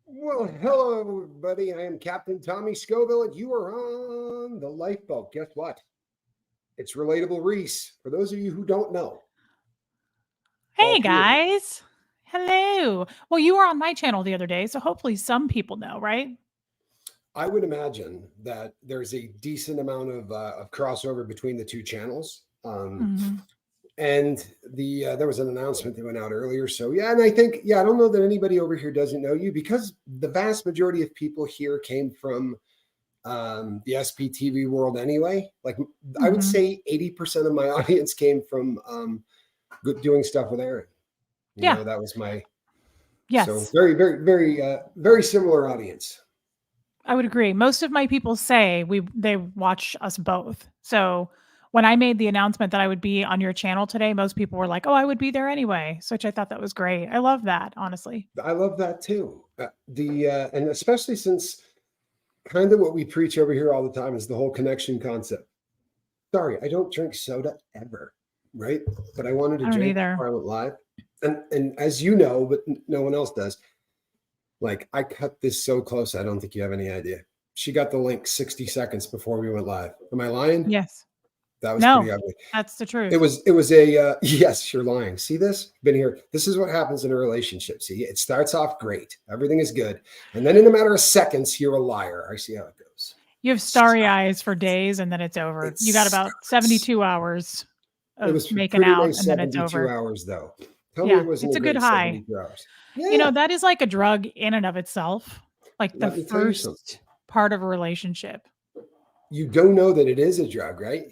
Well, hello, everybody. I am Captain Tommy Scoville, and you are on the lifeboat. Guess what? It's Relatable Reese. For those of you who don't know, all Hey three of us. guys. Hello. Well, you were on my channel the other day, so hopefully some people know, right? I would imagine that there's a decent amount of crossover between the two channels. Mhm. And there was an announcement that went out earlier. So yeah, and I think I don't know that anybody over here doesn't know you because the vast majority of people here came from the SPTV world anyway. Like I would Mhm. say 80% of my audience came from doing stuff with Aaron. Yeah. That was my so Yes. very, very, very, very similar audience. I would agree. Most of my people say they watch us both. So when I made the announcement that I would be on your channel today, most people were like, "Oh, I would be there anyway." So which I thought that was great. I love that, honestly. I love that too. The and especially since kind of what we preach over here all the time is the whole connection concept. Sorry, I don't drink soda ever, right? But I wanted to I don't drink either. before I went live, and as you know, but no one else does. Like I cut this so close, I don't think you have any idea. She got the link 60 seconds before we went live. Am I lying? Yes. That was No. pretty ugly. That's the It truth. was it was a yes, you're lying. See this? Been here. This is what happens in a relationship. See, it starts off great. Everything is good. And then in a matter of seconds, you're a liar. I see how it goes. You have starry eyes for days and then it's over. It You got about sucks. 72 hours It of was a making pretty out nice and then it's 72 over. hours though. Tell me it Yeah, wasn't it's a a good great high. 72 hours. You know, Yeah. that is like a drug in and of itself, like the Let me tell you something. first part of a relationship. You don't know that it is a drug, right?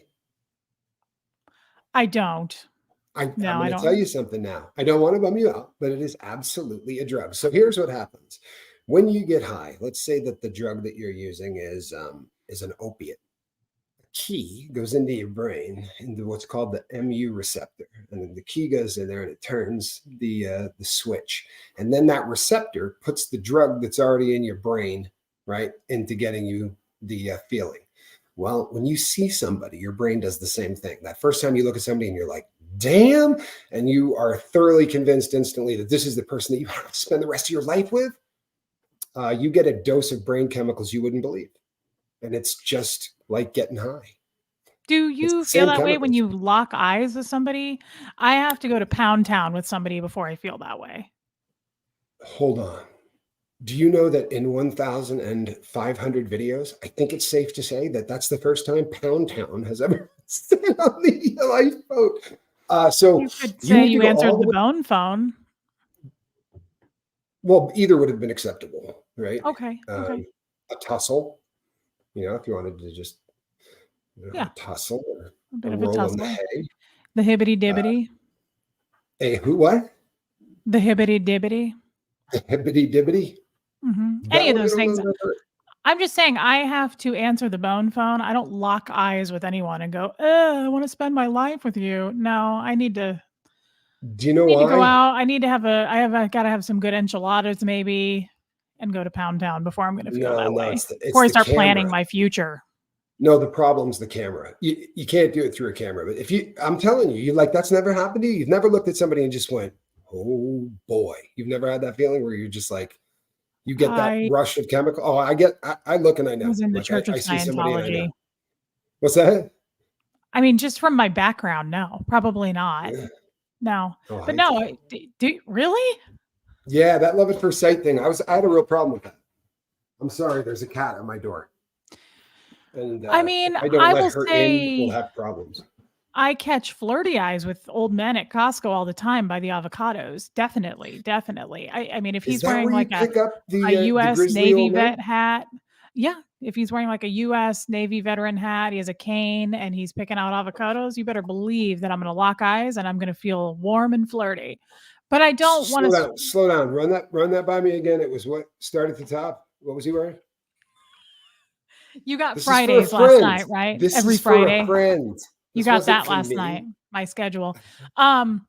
I don't. I'm No, I going to tell don't. you something now. I don't want to bum you out, but it is absolutely a drug. So here's what happens when you get high. Let's say that the drug that you're using is an opiate. Key goes into your brain into what's called the mu receptor, and then the key goes in there and it turns the switch, and then that receptor puts the drug that's already in your brain right into getting you the feeling. Well, when you see somebody, your brain does the same thing. That first time you look at somebody and you're like, damn, and you are thoroughly convinced instantly that this is the person that you have to spend the rest of your life with, you get a dose of brain chemicals you wouldn't believe. And it's just like getting high. Do It's the you feel same that way when chemicals. you lock eyes with somebody? I have to go to Pound Town with somebody before I feel that way. Hold on. Do you know that in 1,500 videos, I think it's safe to say that that's the first time Pound Town has ever said on the lifeboat. So You could you say need to you go all answered the the way. bone phone. Well, either would have been acceptable, right? Okay, okay. A tussle, if you wanted to just a Yeah, tussle or a a bit of a roll in the tussle. hay. The hibbity Uh, dibbity. a who? What? The hibbity dibbity. Hibbity dibbity. Any That of one I those don't know things. that I've heard. I'm just saying I have to answer the bone phone. I don't lock eyes with anyone and go, I want to spend my life with you. No, Do you know I need to go why? out. I gotta have some good enchiladas maybe and go to Pound Town before I'm gonna feel No, that no, way. it's Before I the start planning camera. my future. No, the problem's the camera. You can't do it through a camera. But I'm telling you, that's never happened to you. You've never looked at somebody and just went, oh boy. You've never had that feeling where you're just like, you get that I rush of chemical. Oh, I look and I know. was in the Like Church of I see somebody and I know. Scientology. What's that? I mean, just from my background, no, probably not. No. Oh, But I no, do. do really? Yeah, that love at first sight thing. I had a real problem with that. I'm sorry, there's a cat at my door. And I if mean, I don't I let will her in, we'll say have problems. I catch flirty eyes with old men at Costco all the time by the avocados. Definitely, definitely. I mean, if Is he's that wearing where you like pick up a the US grizzly Navy old men? vet hat, yeah, if he's wearing like a US Navy veteran hat, he has a cane and he's picking out avocados, you better believe that I'm gonna lock eyes and I'm gonna feel warm and flirty. But I don't wanna Slow down. Run that by me again. It was what? Start at the top. What was he wearing? you got This is for a Fridays last friend. night, right? This Every is for a Friday. friend. You This got wasn't that for last me. night, my schedule. Um,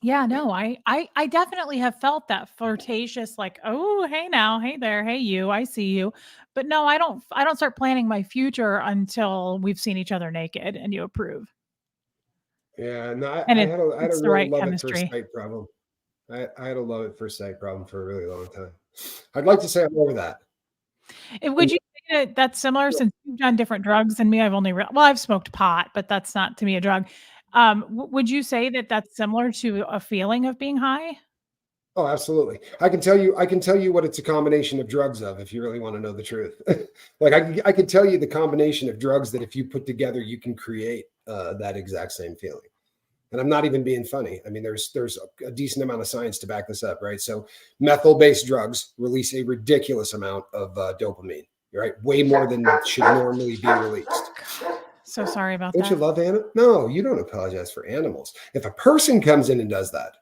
Yeah, no, I definitely have felt that flirtatious like, "Oh, hey now, hey there, hey you, I see you." But no, I don't start planning my future until we've seen each other naked and you approve. Yeah, no, And I had a it's the real right love at first chemistry. sight problem. I had a love at first sight problem for a really long time. I'd like to say I'm over that. Would you say that that's similar since you've done different drugs than me? I've only well, I've smoked pot, but that's not to me a drug. Would you say that that's similar to a feeling of being high? Oh, absolutely. I can tell you what it's a combination of drugs of, if you really want to know the truth. Like I can tell you the combination of drugs that if you put together, you can create that exact same feeling. And I'm not even being funny. I mean, there's a decent amount of science to back this up, right? So methyl-based drugs release a ridiculous amount of dopamine, right? Way more than should normally be released. So sorry about Don't you that. love animals? No, you don't apologize for animals. If a person comes in and does that,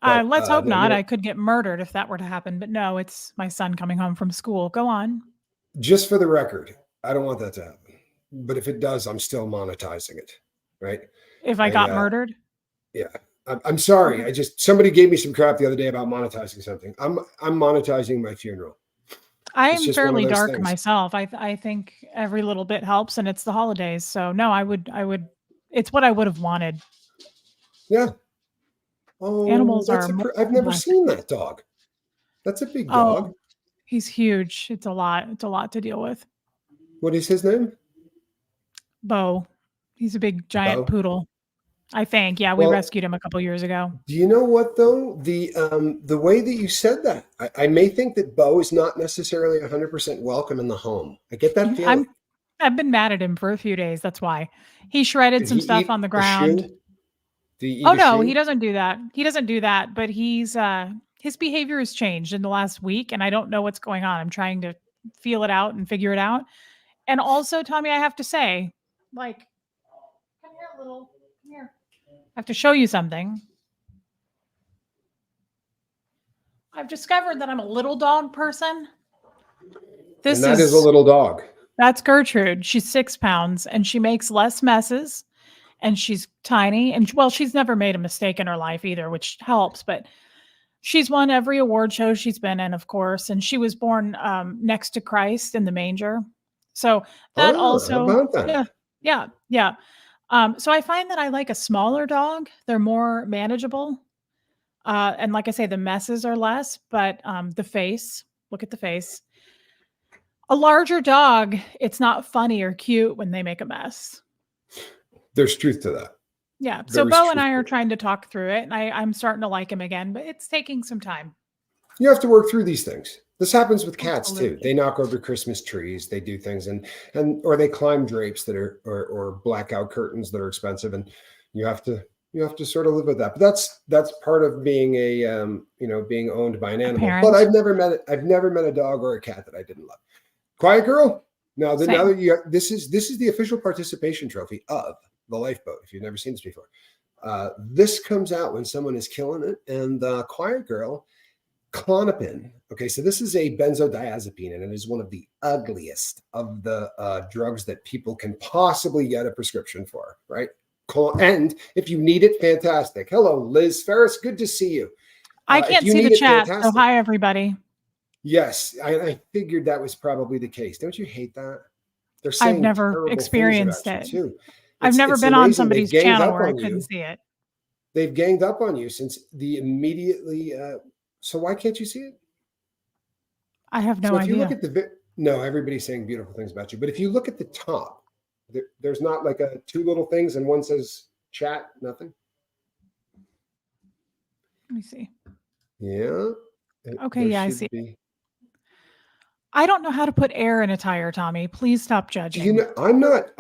but Let's hope no, you not. don't. I could get murdered if that were to happen, but no, it's my son coming home from school. Go on. Just for the record, I don't want that to happen. But if it does, I'm still monetizing it, right? If I I got murdered? Yeah, I'm sorry. Okay. I just somebody gave me some crap the other day about monetizing something. I'm monetizing my funeral. It's I'm just one of fairly those dark things. myself. I think every little bit helps, and it's the holidays. So no, I would it's what I would have wanted. Yeah. Oh, Animals are more I've than a never blessing. seen that dog. That's a big dog. Oh, he's huge. It's a lot. It's a lot to deal with. What is his name? Bo. He's a big giant Bo. poodle. I think. Yeah, we Well, rescued him a couple years ago. do you know what though? The way that you said that, I may think that Bo is not necessarily 100% welcome in the home. I get that feeling. I'm I've been mad at him for a few days. That's why. He shredded Did he some stuff on eat the a ground. shoe? Did he Oh eat a no, he shoe? doesn't do that. He doesn't do that, but his behavior has changed in the last week and I don't know what's going on. I'm trying to feel it out and figure it out. And also, Tommy, I have to say, like, come here, little, come here. I have to show you something. I've discovered that I'm a little dog person. And This that is a is little dog. That's Gertrude. She's 6 pounds and she makes less messes and she's tiny. And well, she's never made a mistake in her life either, which helps. But she's won every award show she's been in, of course. And she was born next to Christ in the manger. So that Ah, how also, about yeah, that? yeah, yeah. So I find that I like a smaller dog. They're more manageable. And like I say, the messes are less, but the face, look at the face. A larger dog, it's not funny or cute when they make a mess. There's truth to that. Yeah. So There is Bo and truth I to are it. trying to talk through it, and I'm starting to like him again, but it's taking some time. You have to work through these things. This happens with cats too. Absolutely. They knock over Christmas trees, they do things and or they climb drapes that are or blackout curtains that are expensive and you have to you have to sort of live with that. But that's part of being a being owned by an A animal. But parent. I've never met a dog or a cat that I didn't love. Quiet girl. Now Same. that you this is the official participation trophy of the lifeboat. If you've never seen this before, this comes out when someone is killing it, and Quiet Girl Clonopin. Okay, so this is a benzodiazepine, and it is one of the ugliest of the drugs that people can possibly get a prescription for, right? And if you need it, fantastic. Hello, Liz Ferris. Good to see you. I If can't you see the need it, chat, so fantastic. hi everybody. Yes, I figured that was probably the case. Don't you hate that? They're I've saying never terrible things experienced about you it. too. I've never It's been on amazing. They've somebody's ganged channel up where I on couldn't you. see it. They've ganged up on you since the immediately. So why can't you see it? I have So no if you look idea. at no, everybody's saying beautiful things about you, but if you look at the top, there's not like a two little things and one says chat, nothing. Let me see. Yeah, Okay, there yeah, I see should it. be. I don't know how to put air in a tire, Tommy. Please stop Do you judging. know? I'm not.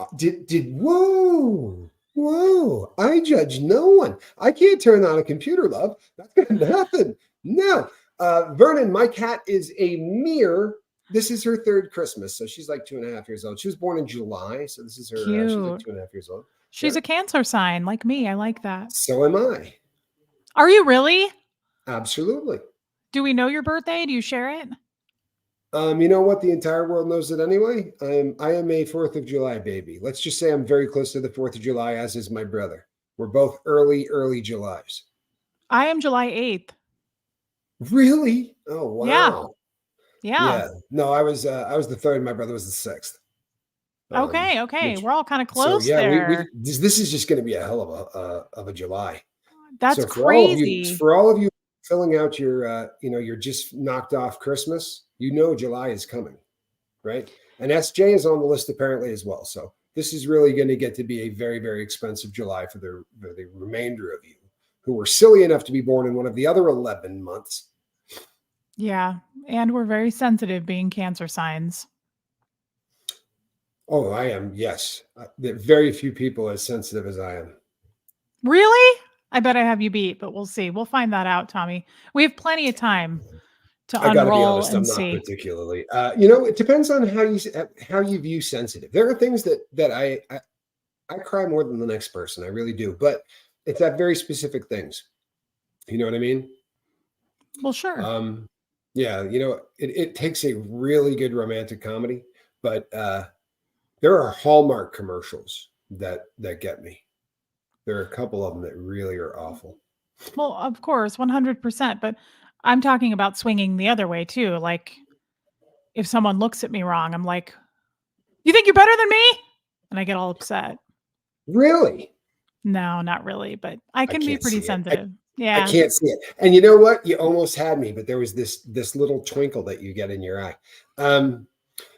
Whoa. I judge no one. I can't turn on a computer, love. That's gonna happen. No. Vernon, my cat is a mere. This is her third Christmas, so she's like 2.5 years old. She was born in July, so this is her. She's like Cute. 2.5 years old. She's Yeah. a Cancer sign like me. I like that. So am I. Are you really? Absolutely. Do we know your birthday? Do you share it? You know what? The entire world knows it anyway. I am a 4th of July baby. Let's just say I'm very close to the 4th of July, as is my brother. We're both early Julys. I am July 8th. Really? Oh Yeah. wow. Yeah. Yeah. No, I was the third. My brother was the sixth. Okay. Which We're all kind of so close yeah, we there. this is just going to be a hell of a July. That's So crazy. for all of you filling out your, your just knocked off Christmas, July is coming, right? And SJ is on the list apparently as well. So this is really going to get to be a very, very expensive July for the remainder of you who were silly enough to be born in one of the other 11 months. Yeah, and we're very sensitive being Cancer signs. Oh, I am. Yes. Very few people as sensitive as I am. Really? I bet I have you beat, but we'll see. We'll find that out, Tommy. We have plenty of time to I got to be unroll honest, and I'm not see. particularly. It depends on how you view sensitive. There are things that I cry more than the next person. I really do, but it's at very specific things. You know what I mean? Well, sure. Um, yeah, it takes a really good romantic comedy, but there are Hallmark commercials that get me. There are a couple of them that really are awful. Well, of course, 100%, but I'm talking about swinging the other way too. Like if someone looks at me wrong, I'm like, "You think you're better than me?" And I get all upset. Really, No, not really, but I I can be can't pretty see it. sensitive. I Yeah. can't see it. And you know what? You almost had me, but there was this little twinkle that you get in your eye.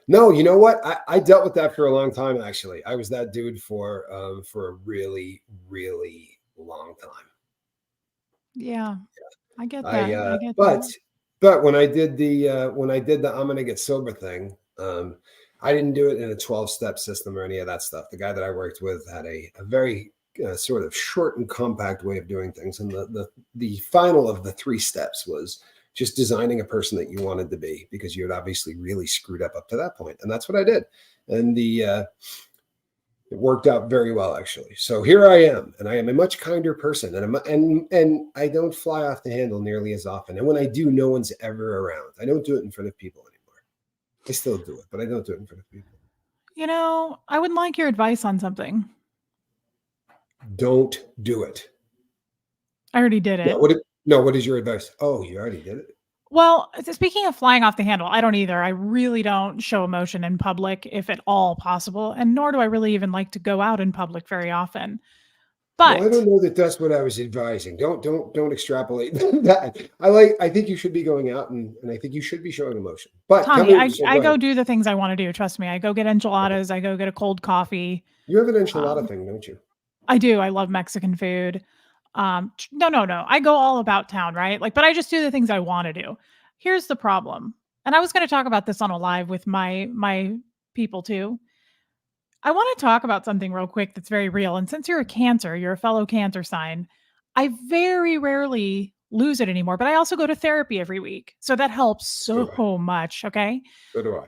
No, you know what? I dealt with that for a long time. Actually, I was that dude for a really, really long time. Yeah. I get I that. I get but that. but when I did the I'm gonna get sober thing, I didn't do it in a 12-step system or any of that stuff. The guy that I worked with had a very sort of short and compact way of doing things, and the final of the 3 steps was just designing a person that you wanted to be because you had obviously really screwed up to that point, and that's what I did. And the it worked out very well, actually. So here I am, and I am a much kinder person, and I don't fly off the handle nearly as often. And when I do, no one's ever around. I don't do it in front of people anymore. I still do it, but I don't do it in front of people. I would like your advice on something. Don't do it. I already did No, it. what is your advice? Oh, you already did it. Well, speaking of flying off the handle, I don't either. I really don't show emotion in public if at all possible, and nor do I really even like to go out in public very often. Well, I don't But know that that's what I was advising. Don't extrapolate that. I think you should be going out and I think you should be showing emotion. But tell Tommy, me. I So I go go ahead. do the things I wanna do, trust me. I go get Okay. enchiladas, I go get a cold coffee. You have an enchilada Um, thing, don't you? I do, I love Mexican food. No, no, no, I go all about town, right? Like, but I just do the things I wanna do. Here's the problem, and I was gonna talk about this on a live with my people too. I wanna talk about something real quick that's very real, and since you're a Cancer, you're a fellow Cancer sign, I very rarely lose it anymore, but I also go to therapy every week, so that helps So do I. so much, okay? So do I.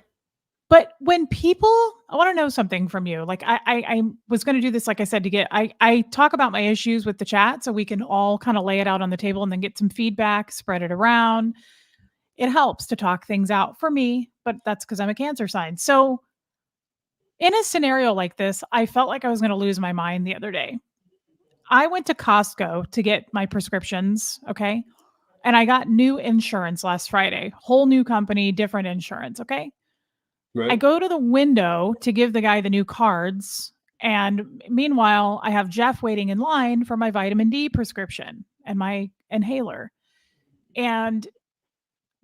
But when people I wanna know something from you, like, I was gonna do this, like I said, to get I talk about my issues with the chat so we can all kinda lay it out on the table and then get some feedback, spread it around. It helps to talk things out for me, but that's because 'cause I'm a Cancer sign. So, in a scenario like this, I felt like I was gonna lose my mind the other day. I went to Costco to get my prescriptions, okay? And I got new insurance last Friday, whole new company, different insurance, okay? I Right? go to the window to give the guy the new cards, and meanwhile, I have Jeff waiting in line for my vitamin D prescription and my inhaler. And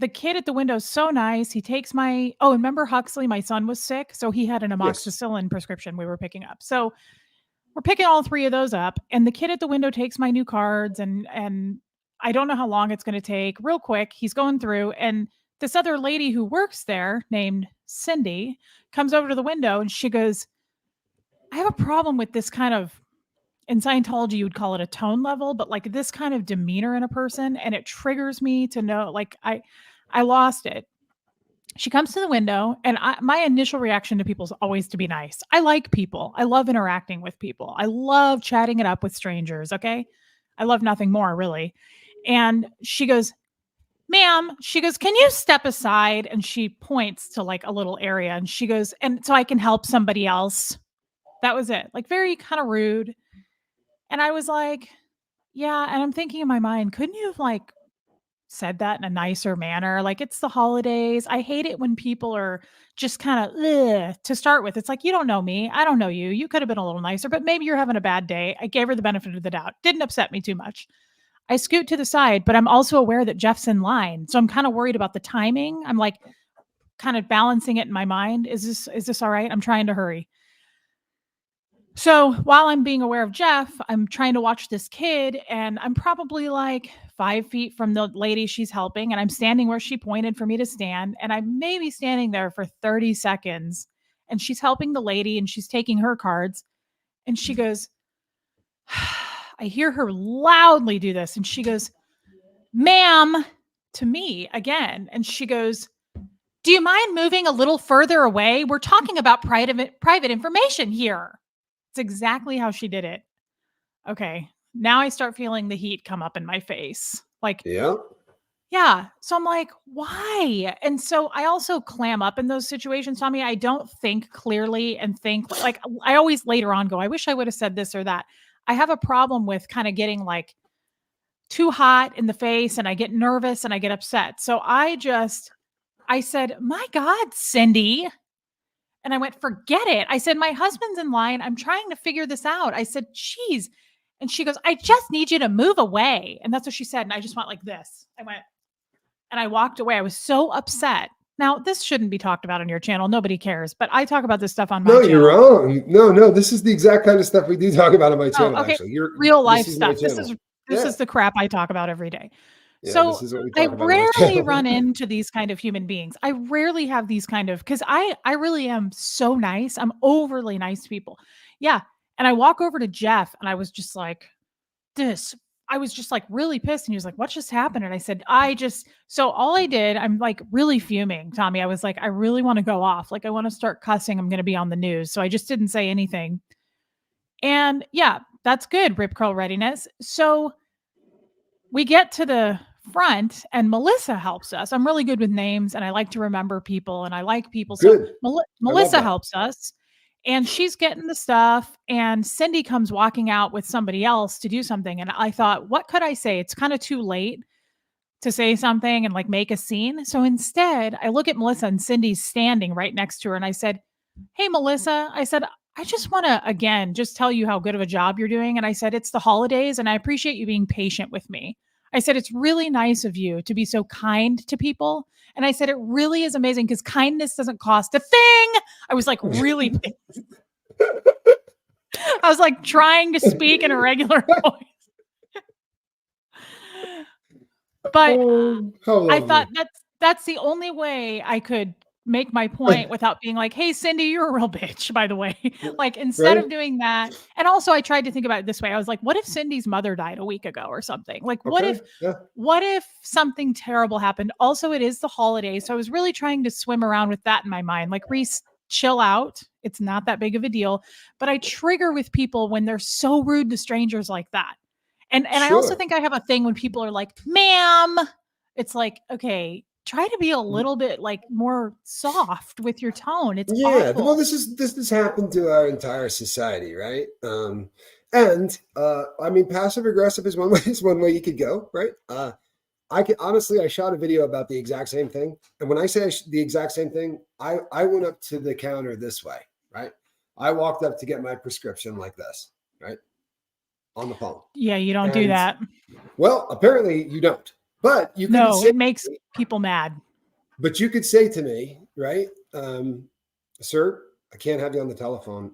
the kid at the window is so nice. He takes my oh, remember Huxley, my son was sick, so he had an Yes. amoxicillin prescription we were picking up. So we're picking all 3 of those up, and the kid at the window takes my new cards, and I don't know how long it's gonna take. Real quick, he's going through, and this other lady who works there named Cindy comes over to the window, and she goes, "I have a problem with this kind of" in Scientology, you would call it a tone level, but, like, this kind of demeanor in a person, and it triggers me to know like, I lost it. She comes to the window, and my initial reaction to people is always to be nice. I like people. I love interacting with people. I love chatting it up with strangers, okay? I love nothing more, really. And she goes, "Ma'am," she goes, "Can you step aside?" And she points to like a little area and she goes, "And so I can help somebody else." That was it. Like very kind of rude. And I was like, yeah. And I'm thinking in my mind, couldn't you have like said that in a nicer manner? Like it's the holidays. I hate it when people are just kind of to start with. It's like, you don't know me. I don't know you. You could have been a little nicer, but maybe you're having a bad day. I gave her the benefit of the doubt. Didn't upset me too much. I scoot to the side, but I'm also aware that Jeff's in line. So I'm kind of worried about the timing. I'm like kind of balancing it in my mind. Is this all right? I'm trying to hurry. So while I'm being aware of Jeff, I'm trying to watch this kid, and I'm probably like 5 feet from the lady she's helping, and I'm standing where she pointed for me to stand, and I'm maybe standing there for 30 seconds, and she's helping the lady and she's taking her cards, and she goes, I hear her loudly do this, and she goes, ma'am, to me again, and she goes, do you mind moving a little further away? We're talking about private information here. It's exactly how she did it. Okay. Now I start feeling the heat come up in my face. Like, Yeah. yeah. So I'm like, why? And so I also clam up in those situations, Tommy. I don't think clearly and think like I always later on go, I wish I would have said this or that. I have a problem with kind of getting like too hot in the face and I get nervous and I get upset. So I said, my God, Cindy. And I went, forget it. I said, my husband's in line. I'm trying to figure this out. I said, geez. And she goes, I just need you to move away. And that's what she said. And I just went like this. I went, and I walked away. I was so upset. Now, this shouldn't be talked about on your channel. Nobody cares. But I talk about this stuff on my No, you're channel. wrong. No, this is the exact kind of stuff we do talk about on my channel. Oh, okay. Actually, Real this life is my stuff. This channel. is this Yeah, is the crap I talk about every day. yeah, this So is what we I talk about on my rarely channel. run into these kind of human beings. I rarely have these kind of because I really am so nice. I'm overly nice to people. Yeah. And I walk over to Jeff and I was just like, this. I was just like really pissed. And he was like, what just happened? And I said, so all I did, I'm like really fuming, Tommy. I was like, I really want to go off. Like, I want to start cussing. I'm going to be on the news. So I just didn't say anything. And yeah, that's good, Rip Curl Readiness. So we get to the front and Melissa helps us. I'm really good with names and I like to remember people and I like people. So Good. I love Melissa that. helps us and she's getting the stuff and Cindy comes walking out with somebody else to do something. And I thought, what could I say? It's kind of too late to say something and like make a scene. So instead, I look at Melissa and Cindy's standing right next to her and I said, hey, Melissa, I said, I just want to, again, just tell you how good of a job you're doing. And I said, it's the holidays and I appreciate you being patient with me. I said, it's really nice of you to be so kind to people. And I said, it really is amazing because kindness doesn't cost a thing. I was like, really, I was like trying to speak in a regular voice. But Oh, how I lovely. thought that's the only way I could make my point without being like, "Hey, Cindy, you're a real bitch," by the way. Like, instead Right? of doing that and also I tried to think about it this way. I was like, "What if Cindy's mother died a week ago or something?" Like, Okay. Yeah. what if something terrible happened? Also, it is the holidays, so I was really trying to swim around with that in my mind. Like, Reese, chill out. It's not that big of a deal. But I trigger with people when they're so rude to strangers like that. And I also Sure. think I have a thing when people are like, "Ma'am." It's like, okay, try to be a little bit like more soft with your tone. It's Yeah. Well, awful. this has happened to our entire society, right? And I mean, passive aggressive is one way is one way you could go, right? I can honestly, I shot a video about the exact same thing, and when I say the exact same thing, I went up to the counter this way, right? I walked up to get my prescription like this, right, on the phone, Yeah, you don't do and that. well, apparently you don't, but you could No, say, it makes people mad. but you could say to me, right, sir, I can't have you on the telephone.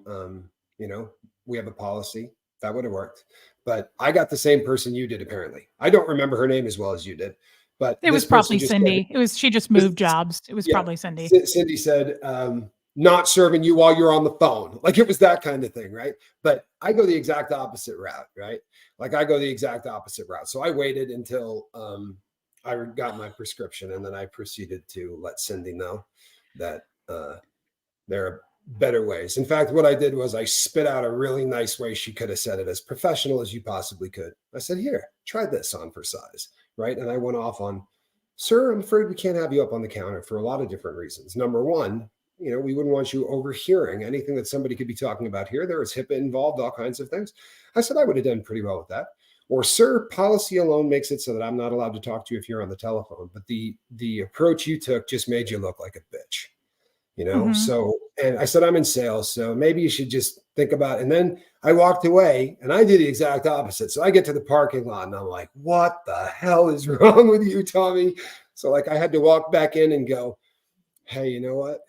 You know, we have a policy that would have worked, but I got the same person you did. Apparently, I don't remember her name as well as you did, but It this was person probably just said, Cindy. She just this, moved jobs. It was yeah, probably Cindy. Cindy said, not serving you while you're on the phone. Like it was that kind of thing, right? But I go the exact opposite route, right? Like I go the exact opposite route. So I waited until I got my prescription, and then I proceeded to let Cindy know that there are better ways. In fact, what I did was I spit out a really nice way she could have said it, as professional as you possibly could. I said, here, try this on for size, right? And I went off on, sir, I'm afraid we can't have you up on the counter for a lot of different reasons. Number one, you know, we wouldn't want you overhearing anything that somebody could be talking about here. There is HIPAA involved, all kinds of things. I said I would have done pretty well with that. Or, sir, policy alone makes it so that I'm not allowed to talk to you if you're on the telephone. But the approach you took just made you look like a bitch, you know? Mhm. So, And I said, I'm in sales, so maybe you should just think about it. And then I walked away and I did the exact opposite. So I get to the parking lot and I'm like, what the hell is wrong with you, Tommy? So like I had to walk back in and go, hey, you know what?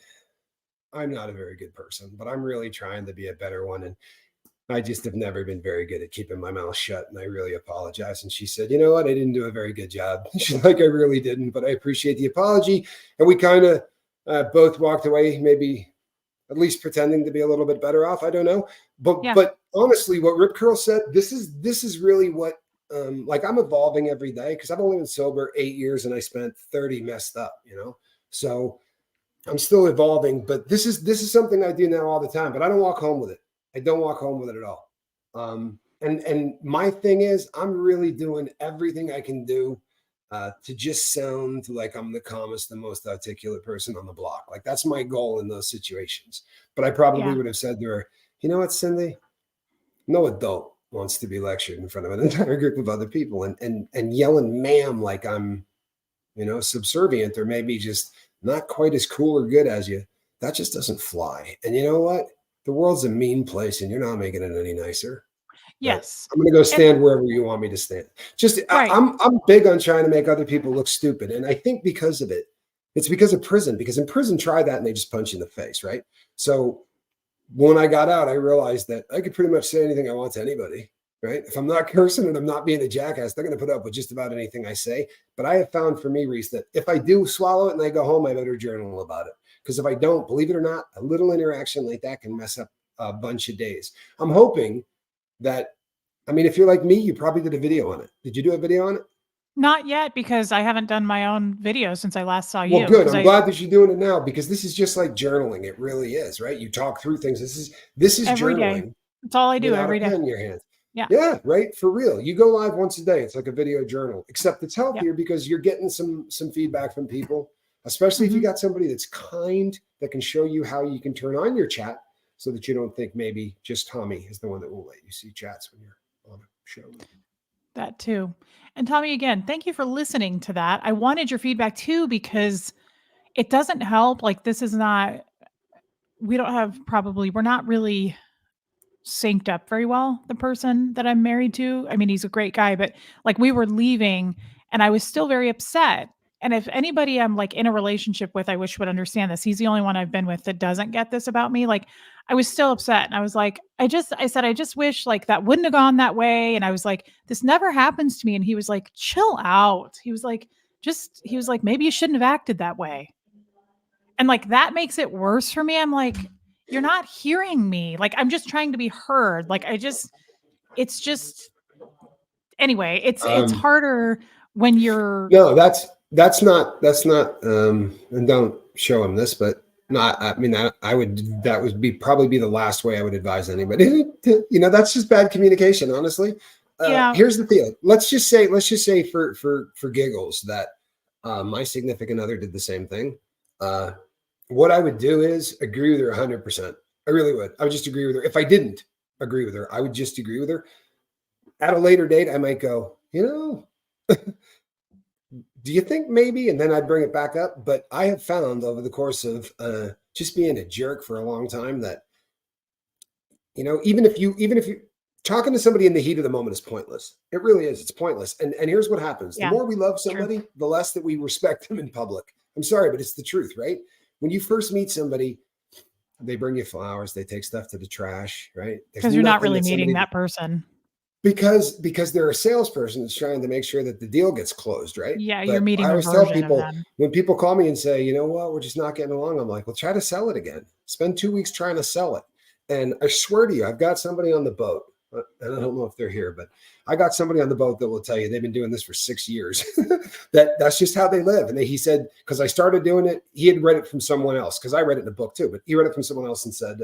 I'm not a very good person, but I'm really trying to be a better one. And I just have never been very good at keeping my mouth shut. And I really apologize. And she said, you know what? I didn't do a very good job. She's like, I really didn't, but I appreciate the apology. And we kind of both walked away, maybe at least pretending to be a little bit better off. I don't know. Yeah. But honestly, what Rip Curl said, this is really what like I'm evolving every day because I've only been sober 8 years and I spent 30 messed up, you know. So I'm still evolving, but this is something I do now all the time, but I don't walk home with it. I don't walk home with it at all. And my thing is I'm really doing everything I can do to just sound like I'm the calmest, the most articulate person on the block. Like that's my goal in those situations. But I probably Yeah. would have said to her, you know what, Cindy? No adult wants to be lectured in front of an entire group of other people and yelling ma'am like I'm, you know, subservient or maybe just not quite as cool or good as you. That just doesn't fly. And you know what? The world's a mean place and you're not making it any nicer. But Yes. I'm going to go And stand wherever you want me to stand. Just right. I'm big on trying to make other people look stupid, and I think because of it, it's because of prison. Because in prison, try that and they just punch you in the face, right? So when I got out, I realized that I could pretty much say anything I want to anybody, right? If I'm not cursing and I'm not being a jackass, they're going to put up with just about anything I say. But I have found for me, Reese, that if I do swallow it and I go home, I better journal about it. Because if I don't, believe it or not, a little interaction like that can mess up a bunch of days. I'm hoping that, I mean, if you're like me, you probably did a video on it. Did you do a video on it? Not yet because I haven't done my own video since I last saw Well, you. good. Because I'm I glad that you're doing it now because this is just like journaling. It really is, right? You talk through things. This is every day. journaling That's all I do without a every day. pen in your hand. Yeah. Yeah, right. For real. You go live once a day. It's like a video journal, except it's Yep. healthier because you're getting some feedback from people, especially if you Mhm. got somebody that's kind that can show you how you can turn on your chat so that you don't think maybe just Tommy is the one that will let you see chats when you're on a show. That too. And Tommy, again, thank you for listening to that. I wanted your feedback too because it doesn't help. Like this is not we don't have probably we're not really synced up very well, the person that I'm married to. I mean, he's a great guy, but like we were leaving and I was still very upset. And if anybody I'm like in a relationship with, I wish would understand this. He's the only one I've been with that doesn't get this about me. Like I was still upset. And I was like, I said, I just wish like that wouldn't have gone that way. And I was like, this never happens to me. And he was like, chill out. He was like, he was like, maybe you shouldn't have acted that way. And like that makes it worse for me. I'm like, you're not hearing me. Like I'm just trying to be heard. Like it's just anyway, it's Um, harder when you're no, that's not and don't show him this, but not I mean I would that would be probably be the last way I would advise anybody. You know, that's just bad communication, honestly. yeah, Here's the deal. Let's just say for giggles that my significant other did the same thing. What I would do is agree with her 100%. I really would. I would just agree with her. If I didn't agree with her, I would just agree with her. At a later date, I might go, you know, do you think maybe? And then I'd bring it back up. But I have found over the course of just being a jerk for a long time that, you know, even if you talking to somebody in the heat of the moment is pointless. It really is. It's pointless. And here's what happens. The yeah, more we love true. somebody, the less that we respect them in public. I'm sorry, but it's the truth, right? When you first meet somebody, they bring you flowers, they take stuff to the trash, right? There's Because you're not nothing really that meeting somebody that person. because they're a salesperson that's trying to make sure that the deal gets closed, right? Yeah, you're But I meeting a always tell version of people them. when people call me and say, you know what, we're just not getting along, I'm like, well, try to sell it again. Spend 2 weeks trying to sell it. And I swear to you, I've got somebody on the boat, and I don't know if they're here, but I got somebody on the boat that will tell you they've been doing this for 6 years. That's just how they live. And he said, because I started doing it, he had read it from someone else, because I read it in a book too, but he read it from someone else and said,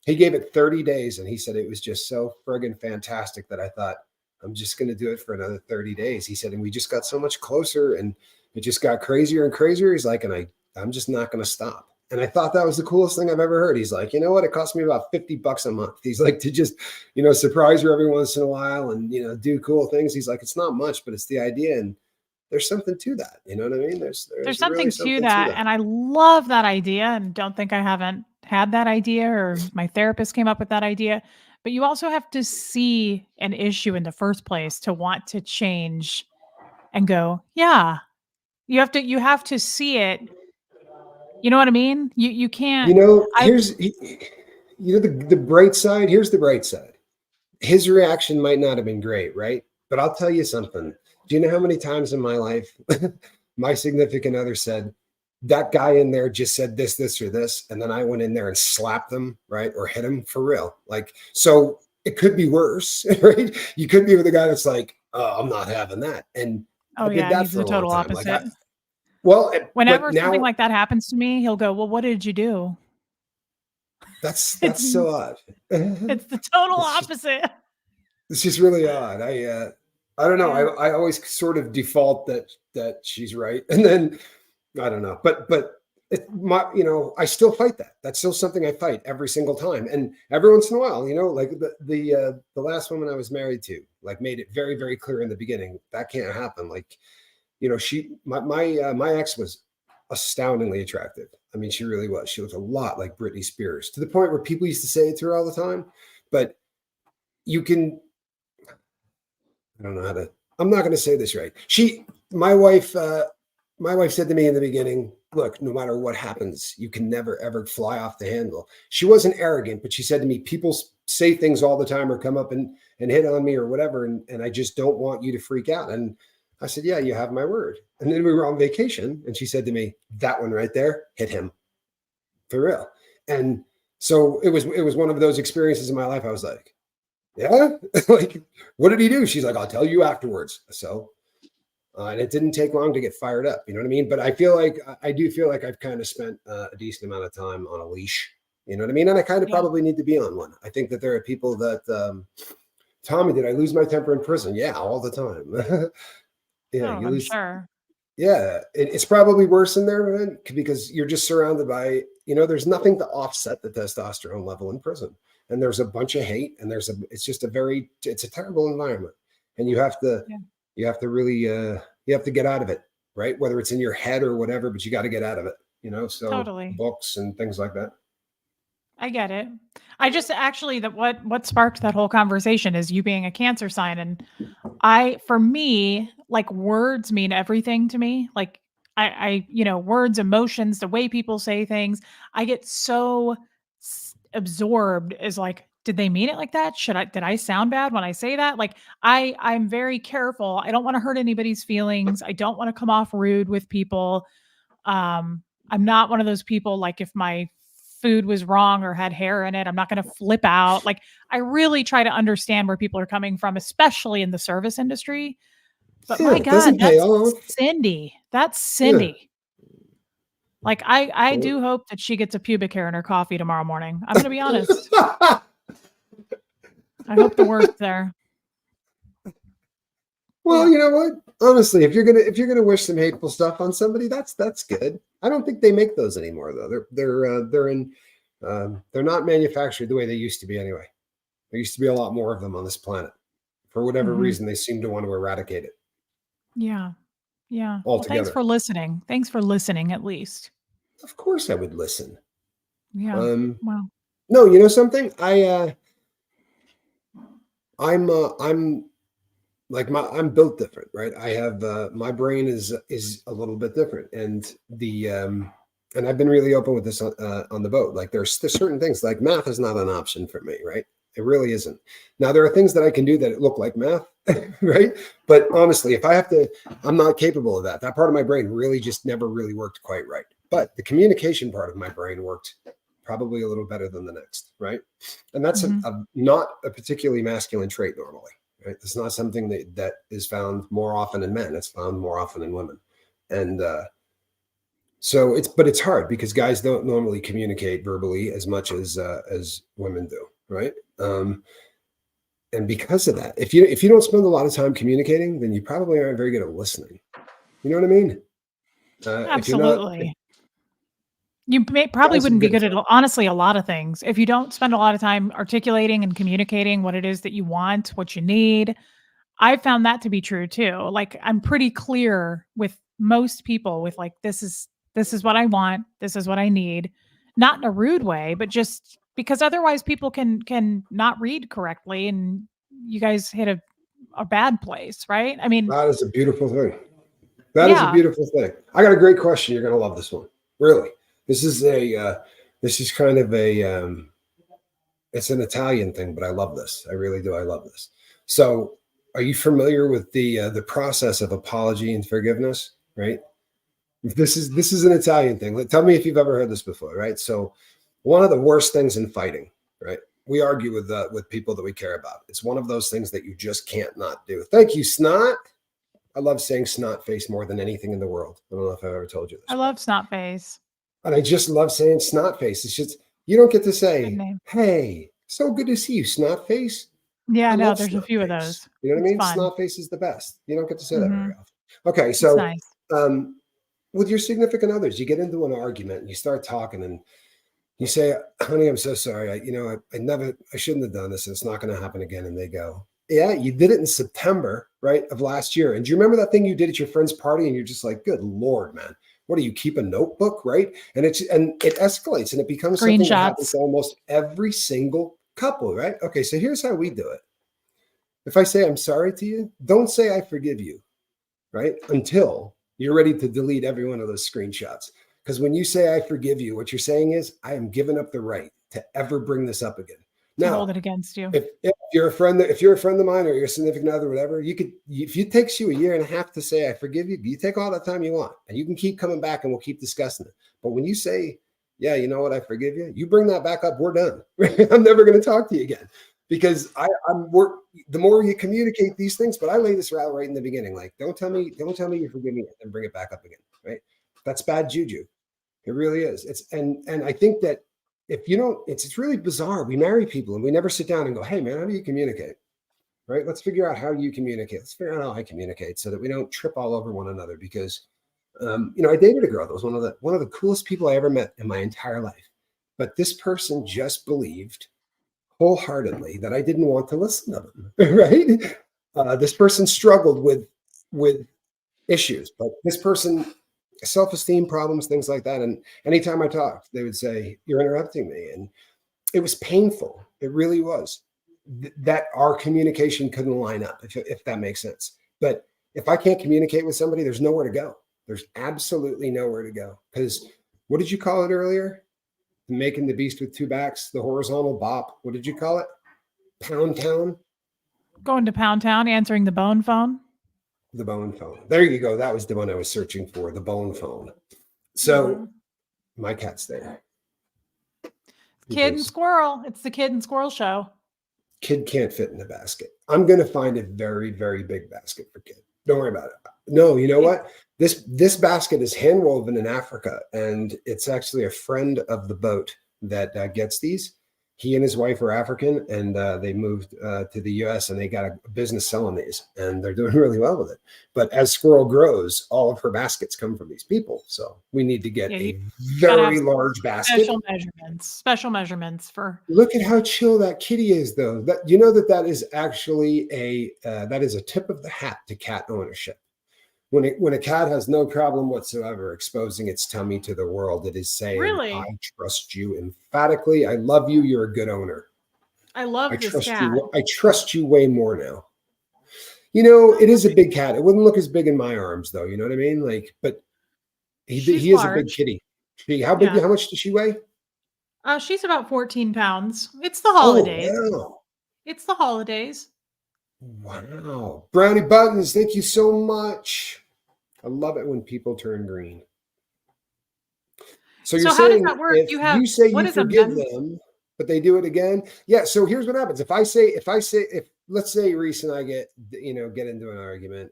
he gave it 30 days. And he said it was just so friggin' fantastic that I thought, I'm just going to do it for another 30 days. He said, and we just got so much closer and it just got crazier and crazier. He's like, and I'm just not going to stop. And I thought that was the coolest thing I've ever heard. He's like, you know what? It cost me about $50 a month. He's like, to just, you know, surprise her every once in a while and, you know, do cool things. He's like, it's not much, but it's the idea. And there's something to that. You know what I mean? There's There's really something to something to that. that. And I love that idea and don't think I haven't had that idea or my therapist came up with that idea, but you also have to see an issue in the first place to want to change and go, "Yeah." You have to see it. You know what I mean? You can't. You know, I the bright side. Here's the bright side. His reaction might not have been great, right? But I'll tell you something. Do you know how many times in my life my significant other said, that guy in there just said this, or this, and then I went in there and slapped them, right? Or hit him for real. Like, so it could be worse, right? You could be with a guy that's like, oh, I'm not having that. And Oh, I did yeah, that he's for the a long total time. Like opposite. well, but Whenever something now like that happens to me, he'll go, "Well, what did you do?" that's It's so odd. it's the total It's just opposite. It's just really odd. I don't know. Yeah. I always sort of default that she's right, and then I don't know. But I still fight that. That's still something I fight every single time, and every once in a while, like the last woman I was married to, like made it very very clear in the beginning that can't happen. Like my ex was astoundingly attractive. I mean, she really was. She looked a lot like Britney Spears to the point where people used to say it to her all the time, but you can I don't know how to. I'm not going to say this right. My wife, my wife said to me in the beginning, "Look, no matter what happens, you can never ever fly off the handle." She wasn't arrogant, but she said to me, "People say things all the time or come up and hit on me or whatever, and I just don't want you to freak out." And I said, "Yeah, you have my word." And then we were on vacation, and she said to me, "That one right there, hit him for real." And so it was one of those experiences in my life. I was like, yeah, like, what did he do? She's like, I'll tell you afterwards. So, and it didn't take long to get fired up. You know what I mean? But I do feel like I've kind of spent a decent amount of time on a leash. You know what I mean? And I kind of Yeah. probably need to be on one. I think that there are people that, Tommy, did I lose my temper in prison? Yeah, all the time. Yeah, Oh, you I'm lose. sure. Yeah, it's probably worse in there, man, because you're just surrounded by, there's nothing to offset the testosterone level in prison. And there's a bunch of hate, and it's just it's a terrible environment. And Yeah, really, you have to get out of it, right? Whether it's in your head or whatever, but you got to get out of it, so totally. books and things like that. I get it. I just actually that what sparked that whole conversation is you being a Cancer sign, and for me, like, words mean everything to me. Like, words, emotions, the way people say things, I get so absorbed as like, did they mean it like that? Did I sound bad when I say that? Like, I'm very careful. I don't want to hurt anybody's feelings. I don't want to come off rude with people. I'm not one of those people, like, if my food was wrong or had hair in it, I'm not going to flip out. Like, I really try to understand where people are coming from, especially in the service industry. But Yeah, my it God, doesn't pay that's off. Cindy. That's Yeah. Cindy. Like, I Well, do hope that she gets a pubic hair in her coffee tomorrow morning. I'm gonna be honest. I hope the worst there. Well, Yeah. you know what? Honestly, if you're gonna wish some hateful stuff on somebody, that's good. I don't think they make those anymore though. They're not manufactured the way they used to be anyway. There used to be a lot more of them on this planet. For whatever Mhm. reason, they seem to want to eradicate it Yeah. Yeah. Well, thanks altogether. for listening. Thanks for listening at least. Of course, I would listen. Yeah. Um, Well. no, you know something? I'm like I'm built different, right? I have my brain is a little bit different, and I've been really open with this on the boat. Like there's certain things like math is not an option for me, right? It really isn't. Now there are things that I can do that look like math, right? But honestly, if I have to, I'm not capable of that. That part of my brain really just never really worked quite right. But the communication part of my brain worked probably a little better than the next, right? And that's Mhm. not a particularly masculine trait normally. Right? It's not something that is found more often in men. It's found more often in women, and but it's hard because guys don't normally communicate verbally as much as women do, right? And because of that, if you don't spend a lot of time communicating, then you probably aren't very good at listening. You know what I mean? If you're not, Absolutely. You probably guys are wouldn't be good good for at it. honestly a lot of things. If you don't spend a lot of time articulating and communicating what it is that you want, what you need, I found that to be true too. Like, I'm pretty clear with most people with like, this is what I want, this is what I need. not in a rude way, but just because otherwise people can not read correctly and you guys hit a bad place, right? I mean, That is a beautiful thing. That is a yeah, beautiful thing. I got a great question. You're going to love this one. Really. This is this is kind of it's an Italian thing, but I love this. I really do. I love this. So, are you familiar with the process of apology and forgiveness? Right. This is an Italian thing. Tell me if you've ever heard this before. Right. So, one of the worst things in fighting. Right. We argue with people that we care about. It's one of those things that you just can't not do. Thank you, Snot. I love saying snot face more than anything in the world. I don't know if I've ever told you I this, love snot face. but I just love saying snot face. It's just, you don't get to Good say, name. hey, so good to see you, snot face. Yeah, I no, love there's a snot few of face. those. You know what I It's mean? fun. Snot face is the best. You don't get to say that very Mhm. often. Okay, It's so nice. um, with your significant others, you get into an argument and you start talking and you say, honey, I'm so sorry. I shouldn't have done this. And it's not going to happen again. And they go, yeah, you did it in September, right, of last year. And do you remember that thing you did at your friend's party? And you're just like, good Lord, man. What do you keep a notebook, right? And it escalates and it becomes something that happens Screenshots. to almost every single couple, right? Okay, so here's how we do it. If I say I'm sorry to you, don't say I forgive you, right? Until you're ready to delete every one of those screenshots. Because when you say I forgive you, what you're saying is I am giving up the right to ever bring this up again. To hold Now, it against you. if you're a friend, if you're a friend of mine or your significant other, whatever, you could, if it takes you a year and a half to say I forgive you, you take all the time you want, and you can keep coming back, and we'll keep discussing it. But when you say, yeah, you know what, I forgive you, you bring that back up, we're done. I'm never going to talk to you again because the more you communicate these things. But I lay this out right in the beginning, like don't tell me you forgive me and bring it back up again, right? That's bad juju. It really is. And I think that if you don't, it's really bizarre. We marry people and we never sit down and go, hey man, how do you communicate? Right? Let's figure out how you communicate. Let's figure out how I communicate so that we don't trip all over one another. Because I dated a girl that was one of the coolest people I ever met in my entire life. But this person just believed wholeheartedly that I didn't want to listen to them. Right? This person struggled with issues, but this person self-esteem problems, things like that. And anytime I talked, they would say, "You're interrupting me," and it was painful. It really was that our communication couldn't line up, if that makes sense. But if I can't communicate with somebody, there's nowhere to go. There's absolutely nowhere to go. Because what did you call it earlier? Making the beast with two backs, the horizontal bop. What did you call it? Pound town, Going to Pound Town, answering the bone phone. the bone phone. There you go. That was the one I was searching for, the bone phone. So Mhm. my cat's there Kid and because squirrel. It's the kid and squirrel show. kid can't fit in the basket. I'm going to find a very, very big basket for kid. Don't worry about it. No, you know Yeah. what? This basket is hand woven in Africa, and it's actually a friend of the boat that gets these. He and his wife are African, and they moved to the U.S. and they got a business selling these, and they're doing really well with it. But as Squirrel grows, all of her baskets come from these people. So we need to get Yeah, you a gotta have very large basket. special measurements. Special measurements for Look at how chill that kitty is, though. That you know that is actually that is a tip of the hat to cat ownership. When a cat has no problem whatsoever exposing its tummy to the world, it is saying, "I really. trust you emphatically. I love you. You're a good owner. I I love this trust cat. you. I trust you way more now." You know, it is a big cat. It wouldn't look as big in my arms, though. You know what I mean? Like, but She's he is a big large. kitty. How big? Yeah. How much does she weigh? She's about 14 pounds. It's the Oh holidays. wow. It's the holidays. Wow. Brownie Buttons, thank you so much. I love it when people turn green. So you're So how does saying that work? if You have you say what you is a forgive mem them, but they do it again? Yeah. So here's what happens. If let's say Reese and I get into an argument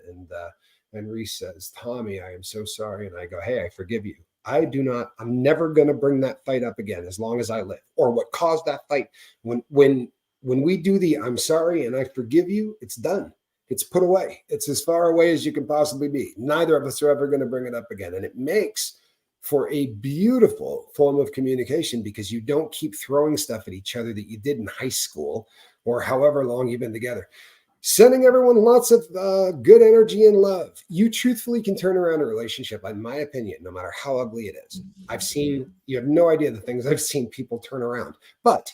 and Reese says, Tommy, I am so sorry. And I go, hey, I forgive you. I'm never going to bring that fight up again as long as I live, or what caused that fight. When we do the I'm sorry and I forgive you, it's done. It's put away. It's as far away as you can possibly be. Neither of us are ever going to bring it up again. And it makes for a beautiful form of communication because you don't keep throwing stuff at each other that you did in high school or however long you've been together. Sending everyone lots of good energy and love. You truthfully can turn around a relationship, in my opinion, no matter how ugly it is. I've seen, you have no idea the things I've seen people turn around. But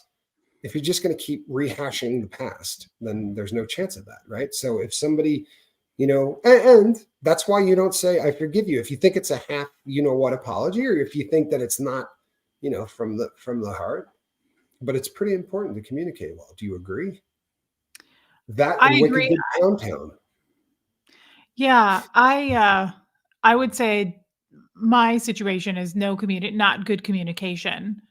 if you're just going to keep rehashing the past, then there's no chance of that, right? So if somebody, and that's why you don't say, I forgive you. If you think it's a half, what apology, or if you think that it's not, from the heart, but it's pretty important to communicate well. Do you agree? That I and Wicked agree. Good Compound. Yeah, I would say my situation is not good communication.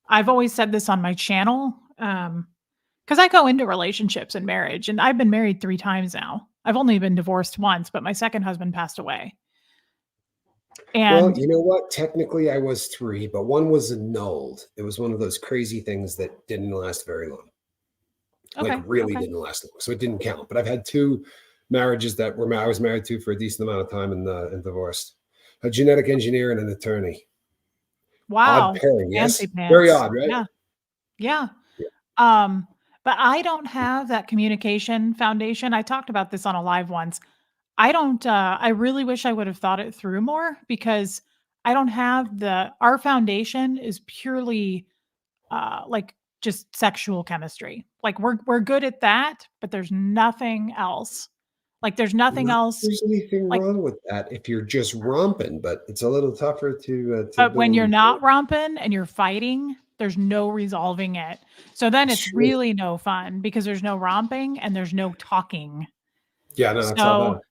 I've always said this on my channel, because I go into relationships and marriage, and I've been married 3 times now. I've only been divorced once, but my second husband passed away. Well, And you know what? Technically, I was 3, but one was annulled. It was one of those crazy things that didn't last very long, like okay, really okay. didn't last long. So it didn't count. But I've had 2 marriages that I was married to for a decent amount of time and divorced. A genetic engineer and an attorney. Odd Wow, pairing, fancy yes? Very pants. odd, right? Yeah, yeah. Yeah. Um, but I don't have that communication foundation. I talked about this on a live once. I really wish I would have thought it through more, because I don't have our foundation is purely, like, just sexual chemistry. Like, we're good at that, but there's nothing else. Like, there's nothing Not else, there's anything like, wrong with that if you're just romping, but it's a little tougher to but when you're build. not romping and you're fighting, there's no resolving it. So then it's Sure. really no fun, because there's no romping and there's no talking. Yeah, no, it's all So, bad.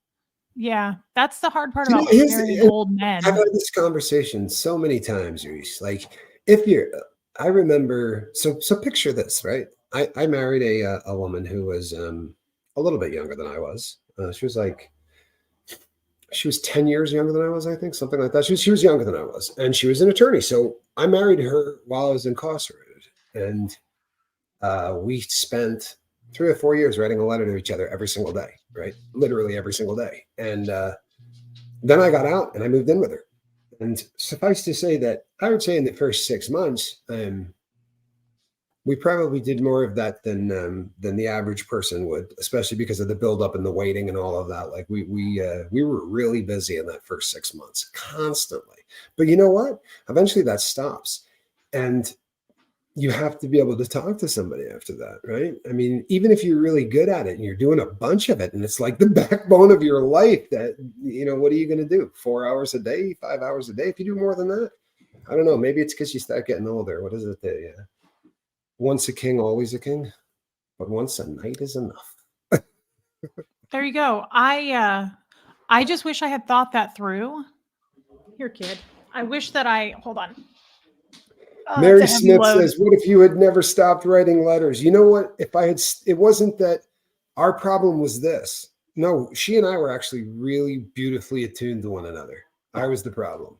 yeah, that's the hard part You know, about here's marrying and old I've men. had this conversation so many times, Reese. Like, if you're, I remember. So picture this, right? I married a woman who was a little bit younger than I was. She was 10 years younger than I was, I think, something like that. She was younger than I was, and she was an attorney. So I married her while I was incarcerated, and we spent 3 or 4 years writing a letter to each other every single day, right? Literally every single day, and then I got out and I moved in with her. And suffice to say that I would say in the first 6 months, we probably did more of that than the average person would, especially because of the buildup and the waiting and all of that. Like we were really busy in that first 6 months, constantly. But you know what? Eventually that stops, and you have to be able to talk to somebody after that, right? I mean, even if you're really good at it and you're doing a bunch of it and it's like the backbone of your life, that, what are you going to do? 4 hours a day, 5 hours a day? If you do more than that, I don't know. Maybe it's because you start getting older. What is it? Once a king, always a king, but once a knight is enough. There you go. I just wish I had thought that through. Here, kid. I wish that hold on. Oh, that's Mary a heavy Smith load. says, "What if you had never stopped writing letters?" You know what? If I had, it wasn't that our problem was this. No, she and I were actually really beautifully attuned to one another. I was the problem,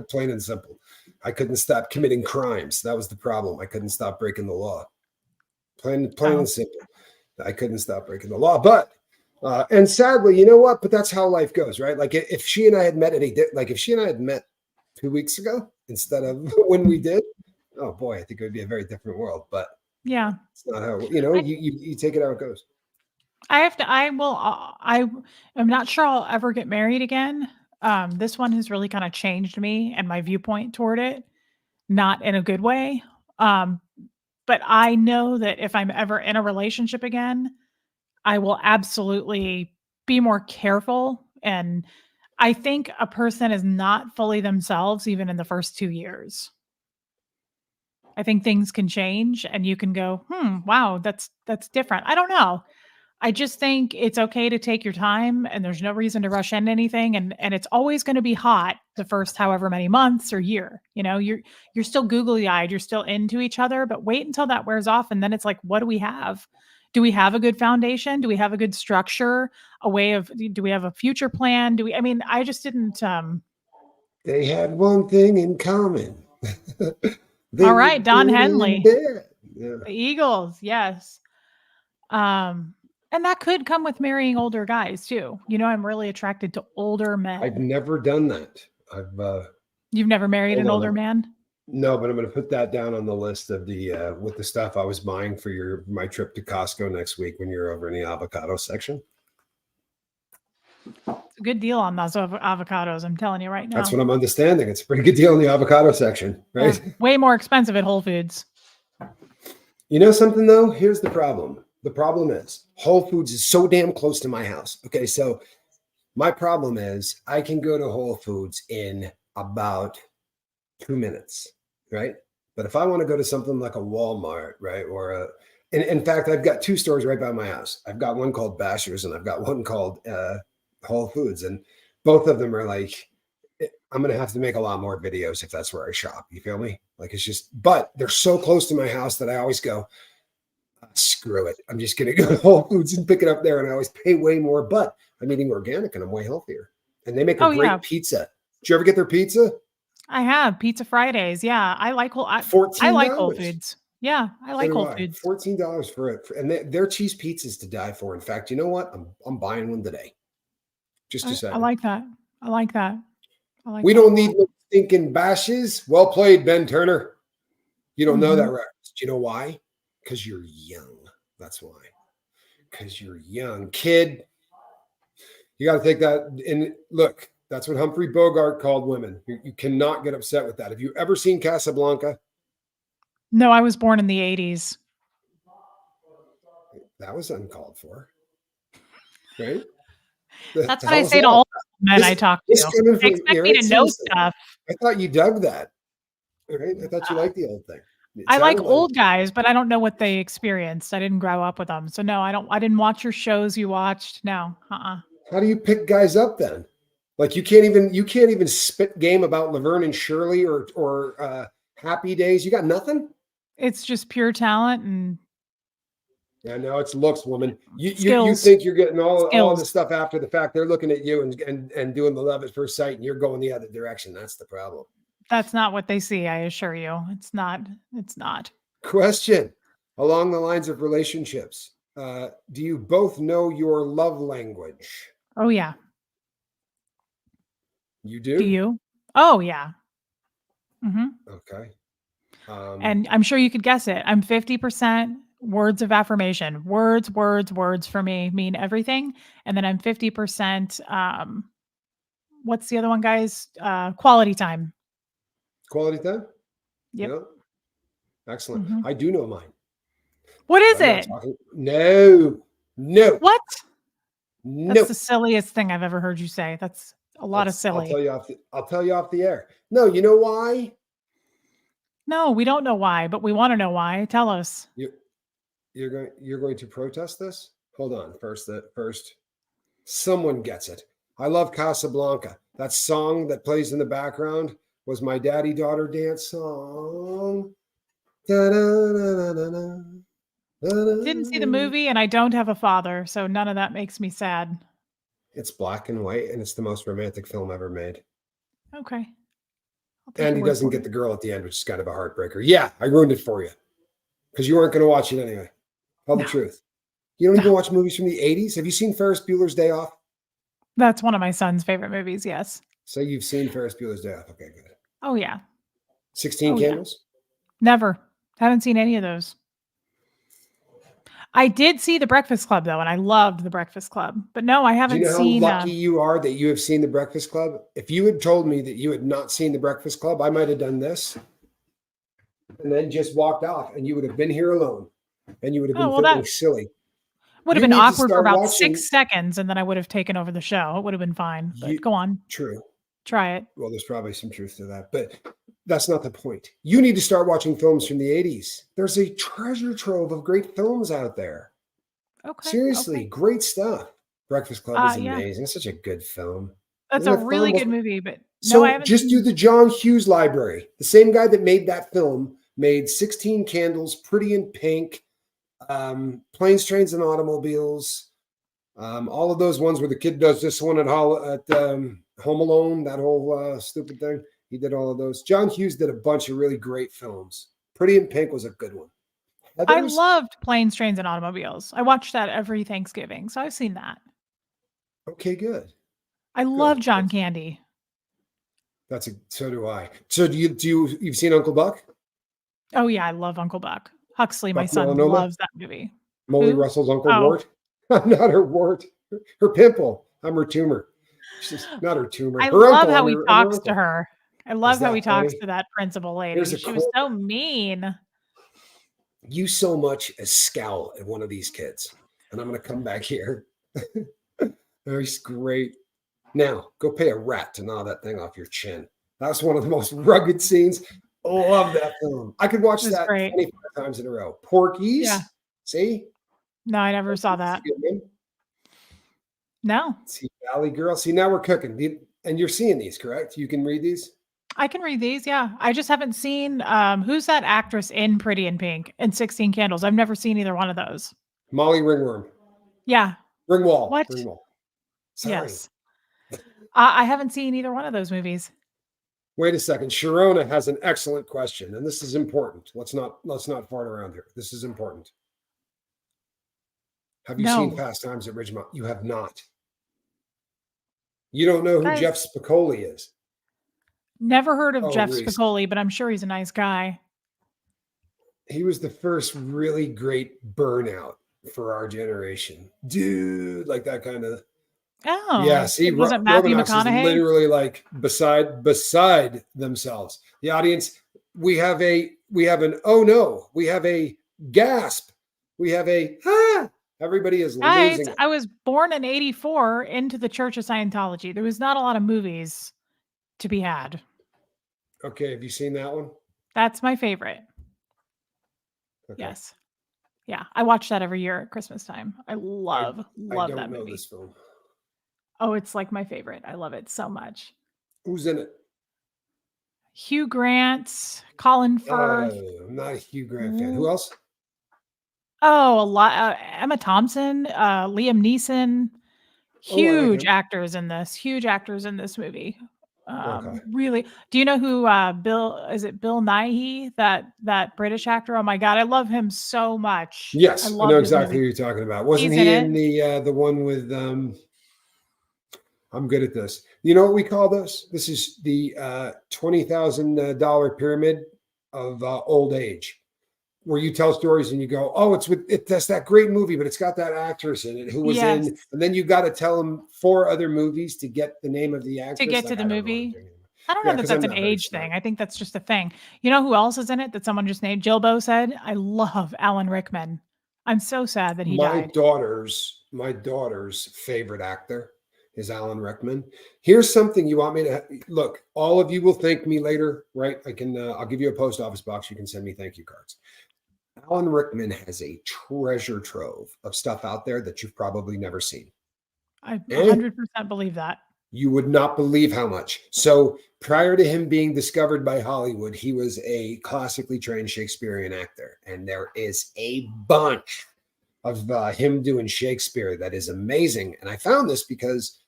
plain and simple. I couldn't stop committing crimes. That was the problem. I couldn't stop breaking the law. Plain Oh, and simple. I couldn't stop breaking the law. But and sadly, you know what? But that's how life goes, right? Like if she and I had met like if she and I had met 2 weeks ago instead of when we did, oh boy, I think it would be a very different world. But yeah. it's not how I you take it how it goes. I have to I will I am not sure I'll ever get married again. This one has really kind of changed me and my viewpoint toward it, not in a good way. Um, but I know that if I'm ever in a relationship again, I will absolutely be more careful. And I think a person is not fully themselves even in the first 2 years. I think things can change and you can go, wow, that's different. I don't know. I just think it's okay to take your time, and there's no reason to rush into anything, and it's always gonna be hot the first however many months or year. You're still googly-eyed, you're still into each other, but wait until that wears off, and then it's like, what do we have? Do we have a good foundation? Do we have a good structure? A way of Do we have a future plan? Do we I mean, I just didn't, They had one thing in common. They all were right, Don burning in Henley, bed. Yeah. the Eagles, yes. Um, and that could come with marrying older guys too. I'm really attracted to older I've men. never done that. I've You've never married hold an on. older man? No, but I'm going to put that down on the list of the with the stuff I was buying for my trip to Costco next week when you're over in the avocado section. It's a good deal on those avocados. I'm telling you right That's now. what I'm understanding. It's a pretty good deal in the avocado section, right? Yeah, way more expensive at Whole Foods. You know something though? Here's the problem. The problem is Whole Foods is so damn close to my house. Okay, so my problem is I can go to Whole Foods in about 2 minutes, right? But if I want to go to something like a Walmart, right, or in fact, I've got two stores right by my house. I've got one called Bashers and I've got one called Whole Foods, and both of them are like, I'm gonna have to make a lot more videos if that's where I shop. You feel me? Like it's just, but they're so close to my house that I always go, screw it. I'm just gonna go to Whole Foods and pick it up there, and I always pay way more. But I'm eating organic and I'm way healthier. And they make a Oh yeah, great pizza. Did you ever get their pizza? I have Pizza Fridays. Yeah, I like I like Whole $14. Foods. Yeah, I So like do Whole I. Foods. $14 for it, and their cheese pizza's to die for. In fact, you know what? I'm buying one today. Just I decided. like that. I like that. I like We that a don't lot. need no stinking bashes. Well played, Ben Turner. You don't know that Mhm. reference. Do you know why? Because you're young. That's why. Because you're young, kid. You got to take that. And look, that's what Humphrey Bogart called women. You cannot get upset with that. Have you ever seen Casablanca? No, I was born in the 80s. That was uncalled for, right? The That's what I hell is say to that? all men I This talk this to. coming They from expect me right? to know Seriously. stuff. I thought you dug that. All right. I thought you Uh, liked the old thing. It I like sounded like old guys, but I don't know what they experienced. I didn't grow up with them. So no, I didn't watch your shows you watched. No. how do you pick guys up then? Like you can't even spit game about Laverne and Shirley or Happy Days. You got nothing? It's just pure talent and Yeah, no, it's looks, woman. You skills. think you're getting all Skills. this stuff after the fact. They're looking at you and doing the love at first sight, and you're going the other direction. That's the problem. That's not what they see, I assure you. It's not. It's not. Question along the lines of relationships. Do you both know your love language? Oh yeah. You Do do? you? Oh yeah. Mhm. Okay. Um, And I'm sure you could guess it. I'm 50% words of affirmation. Words, words, words for me mean everything. And then I'm 50% what's the other one, guys? Quality time. quality time? Yep. Yeah. Excellent. Mhm. I do know mine, What but is I'm not it? talking. No, no, What? That's no. the silliest thing I've ever heard you say. That's a lot of I'll silly. tell you I'll tell you off the air. No, you know why? No, we don't know why, but we want to know why. Tell us. You you're going to protest this? Hold on. First, someone gets it. I love Casablanca. That song that plays in the background was my daddy daughter dance song. Da-da-da-da-da-da, Didn't see the da-da-da-da. movie and I don't have a father, so none of that makes me sad. It's black and white, and it's the most romantic film ever made. Okay. I'll take And your he word doesn't for get it. the girl at the end, which is kind of a heartbreaker. Yeah, I ruined it for you because you weren't going to watch it anyway. Tell the No. truth. You don't even No. watch movies from the 80s? Have you seen Ferris Bueller's Day Off? That's one of my son's favorite movies, yes. So you've seen Ferris Bueller's Day Off. Okay, good. Oh yeah. 16 Oh yeah. Candles? Never. Haven't seen any of those. I did see The Breakfast Club though, and I loved The Breakfast Club. But no, I Do you haven't know how seen lucky you are that you have seen The Breakfast Club? If you had told me that you had not seen The Breakfast Club, I might have done this and then just walked off, and you would have been here alone and you would have oh been well feeling that silly. would have You been need to awkward for start about watching 6 seconds and then I would have taken over the show. It would have been fine. But you. go on. True. Try it. Well, there's probably some truth to that, but that's not the point. You need to start watching films from the 80s. There's a treasure trove of great films out there. Okay. Seriously, Okay. great stuff. Breakfast Club is Yeah. amazing. It's such a good film. That's Isn't a it fun? really good movie, but no, I So haven't just do seen. the John Hughes library. The same guy that made that film made 16 Candles, Pretty in Pink, Planes, Trains, and Automobiles. All of those ones where the kid does this one at Home Alone, that whole stupid thing. He did all of those. John Hughes did a bunch of really great films. Pretty in Pink was a good one. I Heather's, loved Planes, Trains, and Automobiles. I watched that every Thanksgiving, so I've seen that. okay, good, I love good. John Candy. So do I. So you've seen Uncle Buck? Oh yeah, I love Uncle Buck. Huxley, my Buck son, Melanoma? loves that movie. Molly Who? Russell's Uncle Oh, Wart? I'm not her wart. Her pimple. I'm her tumor. She's not her tumor. I Her love uncle. how he I'm her talks to uncle. her. I Is love how he that talks funny? to that principal Here's lady. a She was quote. so mean. You so much as scowl at one of these kids. And I'm going to come back here. That's great. Now, go pay a rat to gnaw that thing off your chin. That's one of the most rugged scenes. Love that film. I could watch It was that great. 25 times in a row. Yeah. Porky's. See? No, I never saw Porky's is that. a good one. No. See, Valley Girl. See, now we're cooking. And you're seeing these, correct? You can read these? I can read these, yeah. I just haven't seen who's that actress in Pretty in Pink and 16 Candles? I've never seen either one of those. Molly Ringworm. Yeah. Ringwall. What? Ringwall. Sorry. Yes. I haven't seen either one of those movies. Wait a second. Sharona has an excellent question, and this is important. Let's not fart around here. This is important. Have you seen No. Fast Times at Ridgemont? You have not. You don't know who Guys, Jeff Spicoli is. never heard of Oh, Jeff Reese. Spicoli, but I'm sure he's a nice guy. He was the first really great burnout for our generation. Dude, like that kind of. Oh, Yeah, see, it wasn't Matthew Romanox is McConaughey? literally like beside themselves. The audience, we have an oh no, we have a gasp, we have a ah. Everybody is Guys, losing it. I was born in 84 into the Church of Scientology. There was not a lot of movies to be had. Okay, have you seen that one? That's my favorite. Okay. Yes. Yeah, I watch that every year at Christmas time. I I love don't that know movie. this film. Oh, it's like my favorite. I love it so much. Who's in it? Hugh Grant, Colin Firth. I'm not a Hugh Grant fan. Who else? Oh, a lot. Emma Thompson, Liam Neeson. Oh, I like Huge him. actors in this. Huge actors in this movie. Okay. Really. Do you know who Bill Nighy, that British actor? Oh my God, I love him so much. I Yes, I love know his exactly who movie. you're talking about. Wasn't He's he in in the one with I'm good at this. You know what we call this? This is the $20,000 pyramid of old age, where you tell stories and you go, "Oh, that's that great movie, but it's got that actress in it who was Yes. in," and then you got to tell them 4 other movies to get the name of the actress. To get Like, to the I don't know what I'm movie. doing anymore. I don't Yeah, know that 'cause I'm that's an not very age smart. thing. I think that's just a thing. You know who else is in it that someone just named? Jilbo said, I love Alan Rickman. I'm so sad that he My died. daughter's favorite actor is Alan Rickman. Here's something you want me to look. All of you will thank me later, right? I'll give you a post office box. You can send me thank you cards. Alan Rickman has a treasure trove of stuff out there that you've probably never seen. I 100% believe that. You would not believe how much. So prior to him being discovered by Hollywood, he was a classically trained Shakespearean actor. And there is a bunch of him doing Shakespeare that is amazing. And I found this because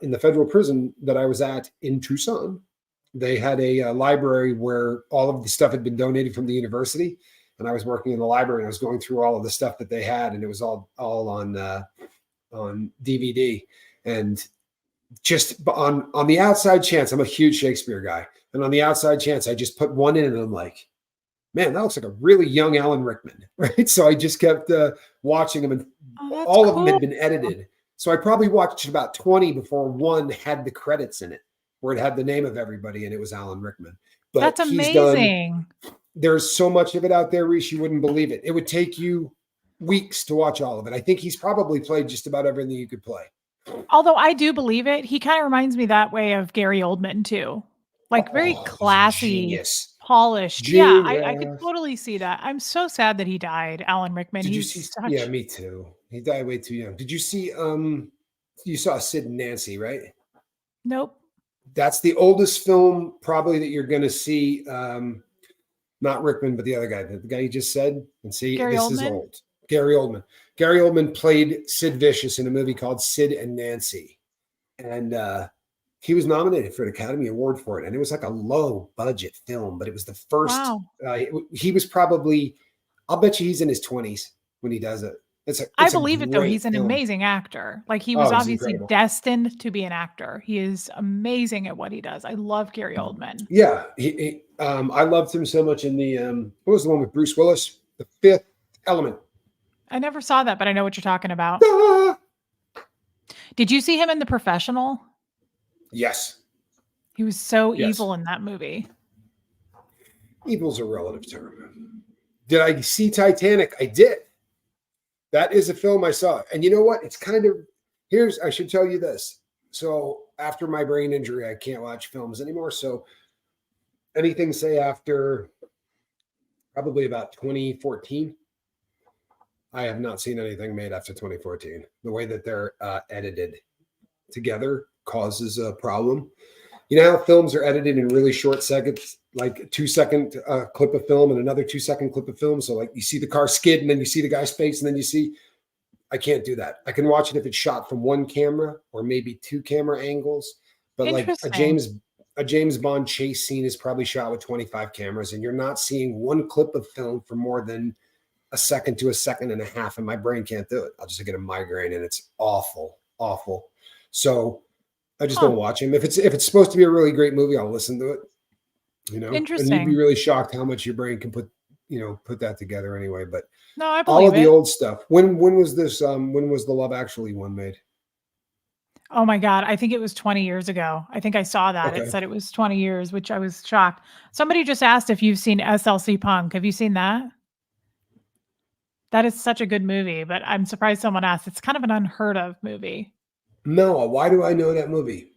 in the federal prison that I was at in Tucson, they had a library where all of the stuff had been donated from the university. And I was working in the library and I was going through all of the stuff that they had. And it was all on DVD. And just on the outside chance, I'm a huge Shakespeare guy. And on the outside chance, I just put one in and I'm like, man, that looks like a really young Alan Rickman, right? So I just kept watching them, and all of them had been edited. So I probably watched about 20 before one had the credits in it, where it had the name of everybody, and it was Alan Rickman. But that's amazing. There's so much of it out there, Reese, you wouldn't believe it. It would take you weeks to watch all of it. I think he's probably played just about everything you could play. Although I do believe it, he kind of reminds me that way of Gary Oldman too. Like very classy, genius. polished. Yeah, I could totally see that. I'm so sad that he died, Alan Rickman. Did you see? Yeah, me too. He died way too young. Did you see? You saw Sid and Nancy, right? Nope. That's the oldest film probably that you're going to see. Not Rickman, but the other guy, the guy you just said. And see, Gary this Oldman? is old. Gary Oldman. Gary Oldman played Sid Vicious in a movie called Sid and Nancy, and he was nominated for an Academy Award for it. And it was like a low budget film, but it was the first. Wow. He was probably, I'll bet you he's in his 20s when he does it. I It's a believe it though. great He's an film. amazing actor. Like he was Oh, he's obviously incredible. destined to be an actor. He is amazing at what he does. I love Gary Oldman. Yeah, I loved him so much in the what was the one with Bruce Willis? The Fifth Element. I never saw that, but I know what you're talking about. Ah! Did you see him in The Professional? Yes, He was so yes. evil in that movie. Evil's a relative term. Did I see Titanic? I did. That is a film I saw. And you know what? It's kind of I should tell you this. So after my brain injury, I can't watch films anymore. So anything say after probably about 2014, I have not seen anything made after 2014. The way that they're edited together causes a problem. You know how films are edited in really short seconds, like a 2 second clip of film and another 2 second clip of film. So like you see the car skid and then you see the guy's face and then you see, I can't do that. I can watch it if it's shot from one camera or maybe two camera angles, but like Interesting. a James Bond chase scene is probably shot with 25 cameras and you're not seeing one clip of film for more than a second to a second and a half, and my brain can't do it. I'll just get a migraine and it's awful, awful. So I just Huh. don't watch him. If it's supposed to be a really great movie, I'll listen to it. And you'd be Interesting. really shocked how much your brain can put that together anyway. But No, I all believe of the it. old stuff. When was this? When was the Love Actually one made? Oh my god, I think it was 20 years ago. I think I saw that. It Okay. said it was 20 years, which I was shocked. Somebody just asked if you've seen SLC Punk. Have you seen that? That is such a good movie, but I'm surprised someone asked. It's kind of an unheard of movie. No, why do I know that movie?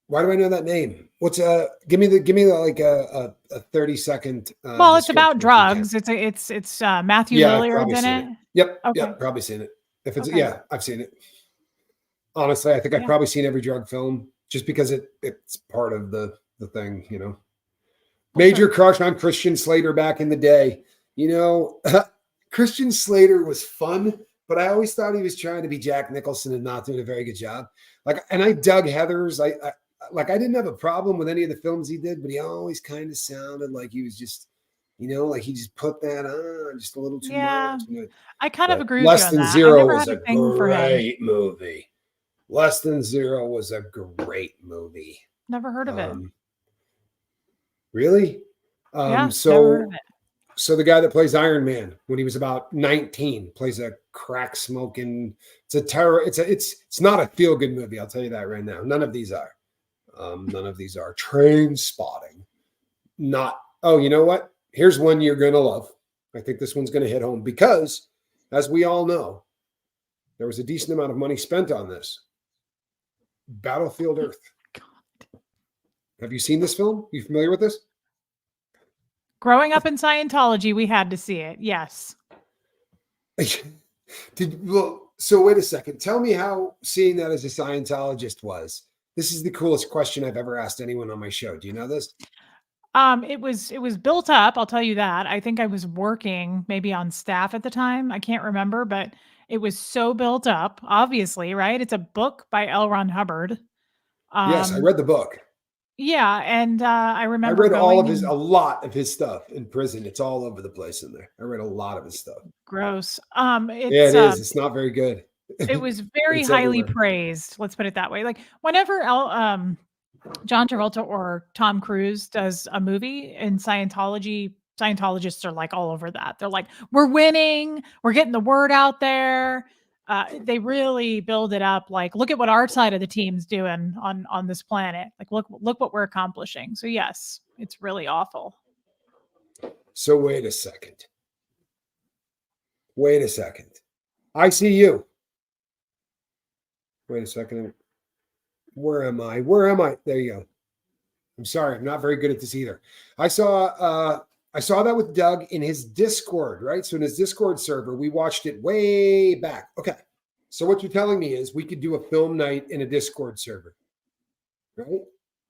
Why do I know that name? What's give me like a 30-second Well, it's about description if you can. drugs. It's Matthew Yeah, I've Lilliard's probably in seen it. it. Yep, Okay. yep, probably seen it. If it's Okay. yeah, I've seen it. Honestly, I think I've Yeah. probably seen every drug film just because it's part of the thing. Well, Major sure. crush on Christian Slater back in the day. You know, Christian Slater was fun, but I always thought he was trying to be Jack Nicholson and not doing a very good job. And I dug Heathers. I didn't have a problem with any of the films he did, but he always kind of sounded like he was just, like he just put that on just a little too Yeah. much. I kind of But agree with you Less on Than that. I Zero never was had a a thing for him. great movie. Less Than Zero was a great movie. Never heard of it. Really? Yeah, never heard of So it. so the guy that plays Iron Man when he was about 19 plays a crack smoking. It's a terror. It's not a feel good movie. I'll tell you that right now. None of these are. None of these are. Train Spotting. Not. Oh, you know what? Here's one you're gonna love. I think this one's gonna hit home because, as we all know, there was a decent amount of money spent on this. Battlefield Earth. Have you seen this film? You familiar with this? Growing up in Scientology, we had to see it. Yes. So wait a second. Tell me how seeing that as a Scientologist was. This is the coolest question I've ever asked anyone on my show. Do you know this? It was built up, I'll tell you that. I think I was working maybe on staff at the time. I can't remember, but it was so built up, obviously, right? It's a book by L. Ron Hubbard. Yes, I Um, read the book. yeah, and I I remember read going a and lot of his stuff in prison. It's all over the place in there. I read a lot of his stuff. gross. Yeah, It's it is. It's not very good, it but was very it's highly everywhere. praised. Let's put it that way. Like whenever John Travolta or Tom Cruise does a movie in Scientology, Scientologists are like all over that. They're like, "We're winning. We're getting the word out there." They really build it up. Like, look at what our side of the team's doing on this planet. Like, look what we're accomplishing. So yes, it's really awful. So wait a second. Wait a second. I see you. Wait a second. Where am I? Where am I? There you go. I'm sorry, I'm not very good at this either. I saw I saw that with Doug in his Discord, right? So in his Discord server, we watched it way back. Okay. So what you're telling me is we could do a film night in a Discord server, right?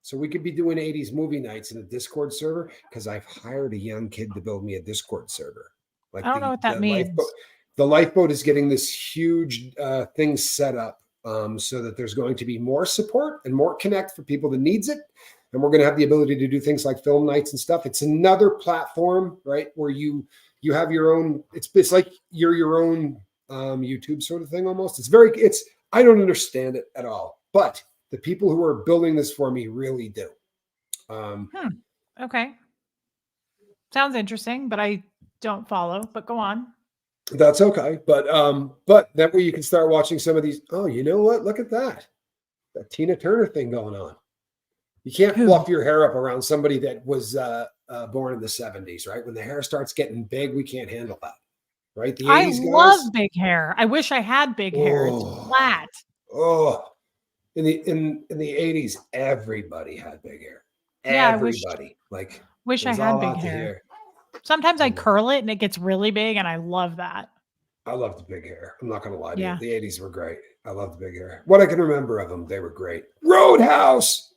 So we could be doing 80s movie nights in a Discord server because I've hired a young kid to build me a Discord server. I Like don't know what that the lifeboat. means. The lifeboat is getting this huge thing set up so that there's going to be more support and more connect for people that needs it. And we're going to have the ability to do things like film nights and stuff. It's another platform, right, where you have your own. It's like you're your own YouTube sort of thing almost. It's I don't understand it at all, but the people who are building this for me really do. Okay. Sounds interesting, but I don't follow. But go on. That's okay. But that way you can start watching some of these. Oh, you know what? Look at that. That Tina Turner thing going on. You can't Who? fluff your hair up around somebody that was born in the 70s, right? When the hair starts getting big, we can't handle that, right? The I 80s love guys. big hair. I wish I had big hair. It's Oh, flat. oh. In the 80s, everybody had big hair. Yeah, Everybody. Like wish it I was had all big out to hair. here. Sometimes I Oh my, curl it and it gets really big, and I love that. I love the big hair. I'm not gonna lie to you. Yeah. The 80s were great. I love the big hair. What I can remember of them, they were great. Roadhouse.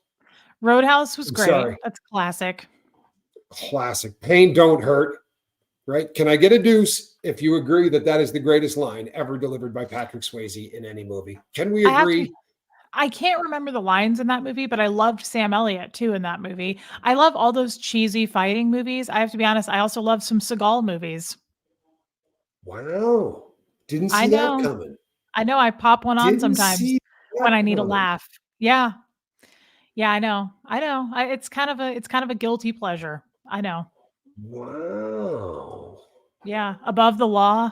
Roadhouse was I'm great. sorry. That's classic. Classic. Pain don't hurt. Right? Can I get a deuce if you agree that that is the greatest line ever delivered by Patrick Swayze in any movie? Can we I have to be agree? I can't remember the lines in that movie, but I loved Sam Elliott too in that movie. I love all those cheesy fighting movies. I have to be honest, I also love some Seagal movies. Wow. Didn't I see that know. coming. I know I pop one on Didn't sometimes see when that I need a coming. laugh. Yeah. Yeah, I know. I know. It's kind of a guilty pleasure. I know. Wow. Yeah. Above the Law,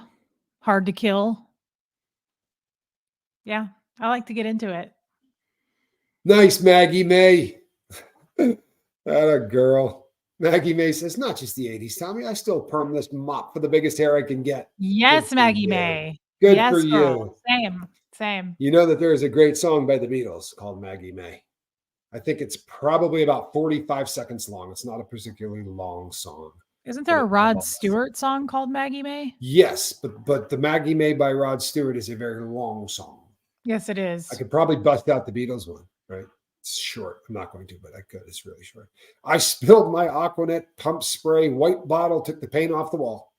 Hard to Kill. Yeah. I like to get into it. Nice, Maggie May. That a girl. Maggie May says, not just the 80s, Tommy. I still perm this mop for the biggest hair I can get. Good Yes, for Maggie you. May. Good for Yes, girl. you. Same. Same. You know that there is a great song by the Beatles called Maggie May. I think it's probably about 45 seconds long. It's not a particularly long song, Isn't but there a I Rod love that song. Stewart song called Maggie May? Yes, but the Maggie May by Rod Stewart is a very long song. Yes, it I is. could probably bust out the Beatles one, right? It's short. I'm not going to, but I could. It's really short. I spilled my Aquanet pump spray white bottle, took the paint off the wall.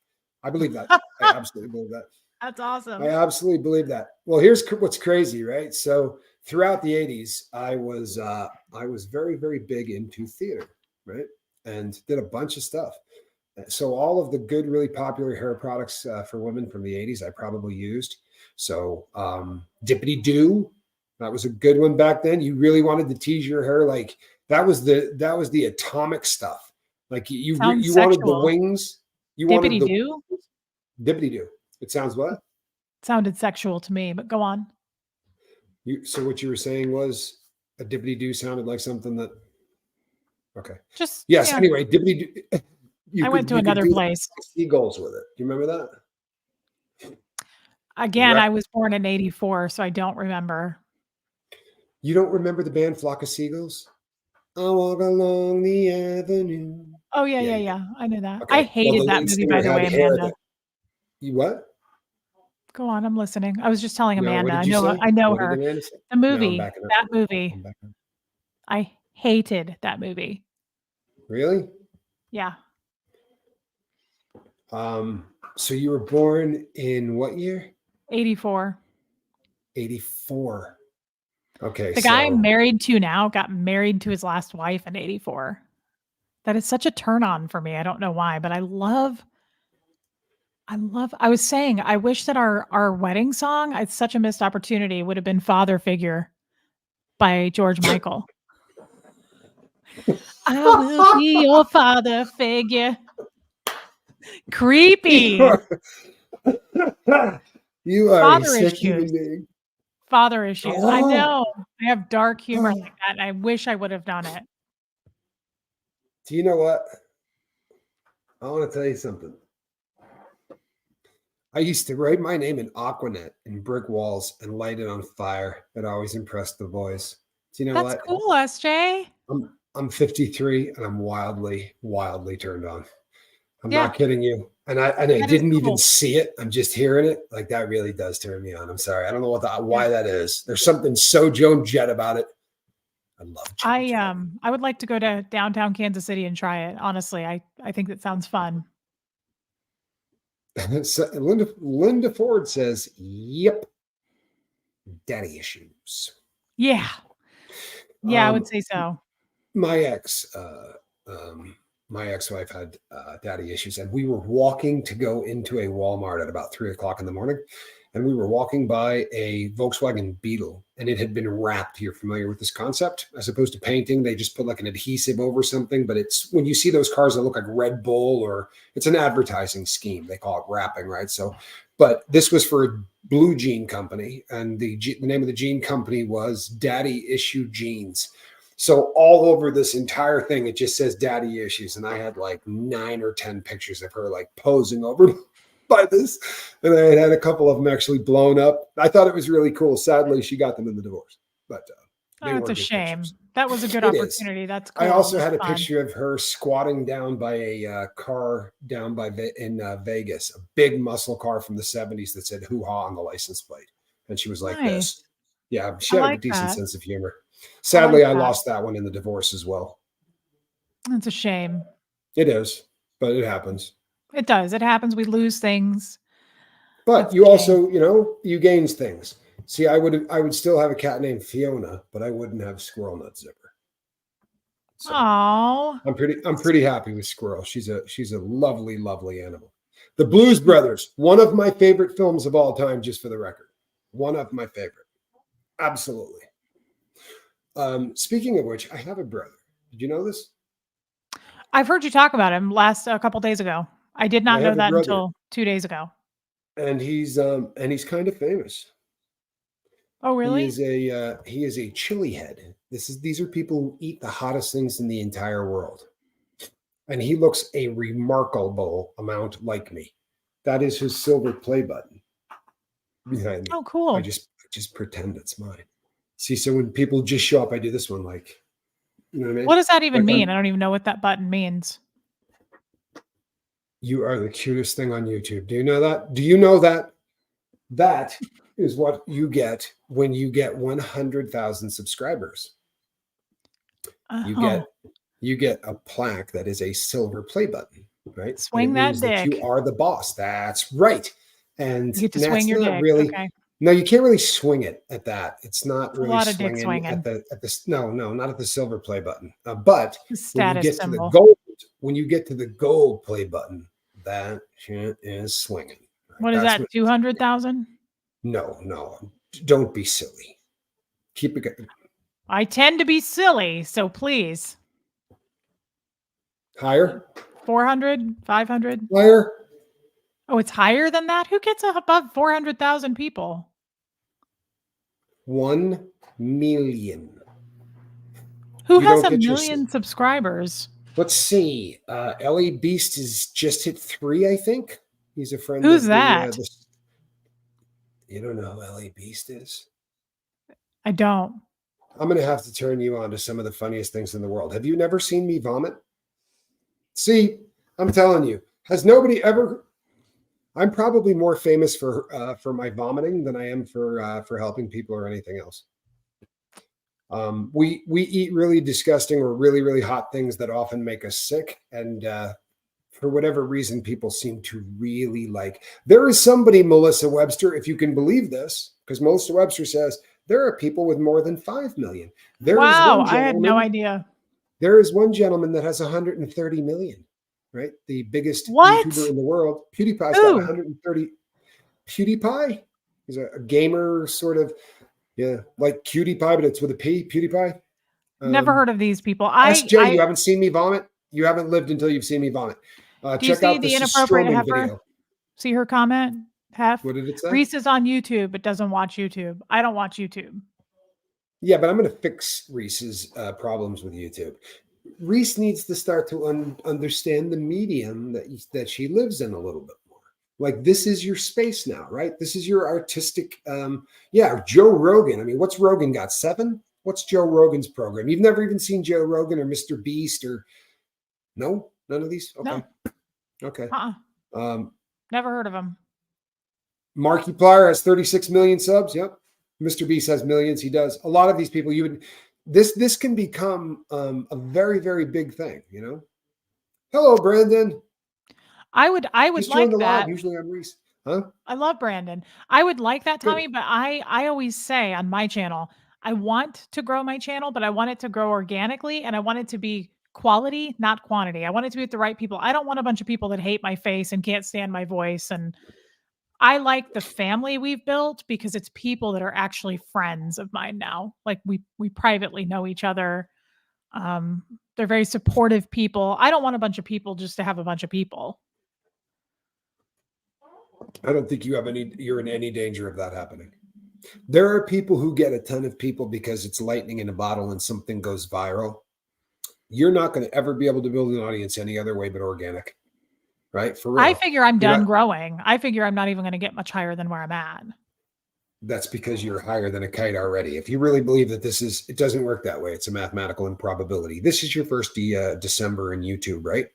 I believe that. I absolutely believe that. That's I awesome. absolutely believe that. Well, here's what's crazy, right? So throughout the 80s, I was very, very big into theater, right? And did a bunch of stuff. So all of the good, really popular hair products for women from the 80s, I probably used. So Dippity Doo, that was a good one back then. You really wanted to tease your hair, like that was the atomic stuff. Like Sounds you wanted the sexual. wings, you wanted Dippity the doo Dippity Doo. It sounds what? sounded sexual to me, but go on. So what you were saying was a Dippity Doo sounded like something that. Okay. Just, Yes. yeah, Anyway, Dippity Doo. I went to You could another do like place. seagulls with it. Do you remember that? Again, Rec- I was born in '84, so I don't remember. You don't remember the band Flock of Seagulls? I walk along the avenue. Oh, yeah, Yeah, yeah, you do. yeah. I knew that. I Okay. Well, the hated that lead movie, by singer the had way, hair Amanda. that you what? Go on, I'm listening. I was just telling No, what Amanda. did you say? I know What did her. Amanda say? The No, I'm movie, backing up. that movie, I'm backing up. I hated that movie. Really? Yeah. So you were born in what year? 84. 84. Okay, The guy I'm so married to now got married to his last wife in '84. That is such a turn on for me. I don't know why, but I was saying, I wish that our wedding song, it's such a missed opportunity, would have been Father Figure by George Michael. I will be your father figure. you Creepy. are, you are a Father sick human issues. being. Father issues. I Oh, know. I have dark humor oh. like that, and I wish I would have done it. Do you know what? I want to tell you something. I used to write my name in Aquanet in brick walls and light it on fire. It always impressed the boys. Do you know That's what? cool, SJ. I'm 53 and I'm wildly, wildly turned on. I'm Yeah, not kidding you. And I that is didn't even cool. see it. I'm just hearing it. Like that really does turn me on. I'm sorry. I don't know Yeah. why that is. There's something so Joan Jett about it. I love Joan Jett. I would like to go to downtown Kansas City and try it. Honestly, I think that sounds fun. So Linda Ford says, "Yep, daddy issues." Yeah. Yeah, I would Um, say so. my ex, my ex-wife had daddy issues, and we were walking to go into a Walmart at about 3 o'clock in the morning, and we were walking by a Volkswagen Beetle, and it had been wrapped. You're familiar with this concept? As opposed to painting, they just put like an adhesive over something. But it's when you see those cars that look like Red Bull, or it's an advertising scheme. They call it wrapping, right? So, but this was for a blue jean company, and the name of the jean company was Daddy Issue Jeans. So all over this entire thing, it just says daddy issues. And I had like 9 or 10 pictures of her like posing over by this. And I had a couple of them actually blown up. I thought it was really cool. Sadly, she got them in the divorce, but they Oh, it's were a good shame. pictures. That was a good It is. opportunity. That's I cool. also That's had a fun. picture of her squatting down by a car down by in Vegas, a big muscle car from the 70s that said "hoo ha" on the license plate. And she was like this. Nice. Yeah, she I had a like decent that. sense of humor. I like Sadly, I that. lost that one in the divorce as well. It's a shame. It is, but it happens. It does. It happens. We lose things. But It's you a shame. also, you gains things. See, I would still have a cat named Fiona, but I wouldn't have Squirrel Nut Zipper. So Oh, I'm pretty happy with Squirrel. She's a lovely, lovely animal. The Blues Brothers, one of my favorite films of all time, just for the record. One of my favorite. Absolutely. Speaking of which, I have a brother. Did you know this? I've heard you talk about him last a couple days ago. I did I not know have a that brother, until 2 days ago. and he's kind of famous. Oh, really? He is a chili head. These are people who eat the hottest things in the entire world, and he looks a remarkable amount like me. That is his silver play button behind me. Oh, cool. I just pretend it's mine. See, so when people just show up, I do this one, like, you know what I mean? What does that even Like mean? I don't even know what that button means. you are the cutest thing on YouTube. Do you know that? Do you know that that is what you get when you get 100,000 subscribers? You Oh, get a plaque that is a silver play button, right? And it swing that means that you dick. are the boss. That's right. And You get to swing that's your not dick. really, Okay. no, you can't really swing it at that. It's not It's a really lot of dick swinging swinging. at the no, no, not at the silver play button. But The when you status get to the symbol. gold, when you get to the gold play button, that shit is swinging. Right? What is That's that? what. 200,000? No, no, don't be silly. Keep it I tend to be silly, so please. higher, 400, 500. higher. Oh, it's higher than that? Who gets above 400,000 people? 1 million. Who You has don't a get your. million subscribers? Let's see. Ellie Beast has just hit 3, I think. He's a friend Who's of that? the. You don't know who Ellie Beast is? I don't. I'm going to have to turn you on to some of the funniest things in the world. Have you never seen me vomit? See, I'm telling you, has nobody ever? I'm probably more famous for my vomiting than I am for helping people or anything else. We eat really disgusting or really really hot things that often make us sick, and for whatever reason, people seem to really like. There is somebody, Melissa Webster, if you can believe this, because Melissa Webster says there are people with more than 5 million. There is Wow, one I had no gentleman. idea. There is one gentleman that has 130 million. Right, the biggest YouTuber What? in the world. PewDiePie's got Who? 130. PewDiePie. He's a gamer sort of, yeah, like Cutie Pie, but it's with a P. PewDiePie. Never heard of these people. SJ, you haven't seen me vomit. You haven't lived until you've seen me vomit. Do you Check see out the the inappropriate Strowman heifer? video. See her comment? Hef. What did it say? Reese is on YouTube, but doesn't watch YouTube. I don't watch YouTube. Yeah, but I'm going to fix Reese's problems with YouTube. Reese needs to start to understand the medium that she lives in a little bit more. Like, this is your space now, right? This is your artistic. Yeah, Joe Rogan. I mean, what's Rogan got? 7? What's Joe Rogan's program? You've never even seen Joe Rogan or Mr. Beast or no, none of these. Okay, No. okay. Uh-uh. Never heard of him. Markiplier has 36 million subs. Yep. Mr. Beast has millions. He does. A lot of these people, this can become a very, very big thing, you know? Hello, Brandon. I would He's like joined the live. that. Usually I'm Reese. Huh? I love Brandon. I would like that, Good. Tommy, but I always say on my channel, I want to grow my channel, but I want it to grow organically and I want it to be quality, not quantity. I want it to be with the right people. I don't want a bunch of people that hate my face and can't stand my voice. And I like the family we've built because it's people that are actually friends of mine now. Like we privately know each other. Um, they're very supportive people. I don't want a bunch of people just to have a bunch of people. I don't think you're in any danger of that happening. There are people who get a ton of people because it's lightning in a bottle and something goes viral. You're not going to ever be able to build an audience any other way but organic, right? For I real. figure I'm You're done not, growing. I figure I'm not even going to get much higher than where I'm at. that's because you're higher than a kite already. If you really believe that it doesn't work that way. It's a mathematical improbability. This is your first December in YouTube, right?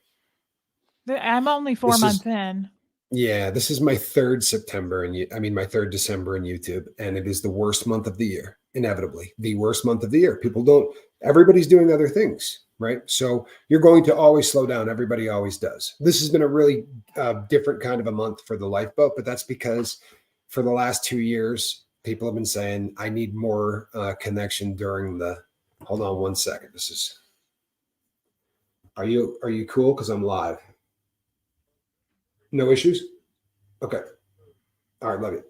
I'm only 4 This is months in. Yeah, this is my third September and my third December in YouTube, and it is the worst month of the year. Inevitably, the worst month of the year. People don't. Everybody's doing other things, right? So you're going to always slow down. Everybody always does. This has been a really different kind of a month for the lifeboat, but that's because for the last 2 years, people have been saying I need more connection during the. Hold on one second. This is. Are you cool? Because I'm live. No issues. Okay. All right. Love you.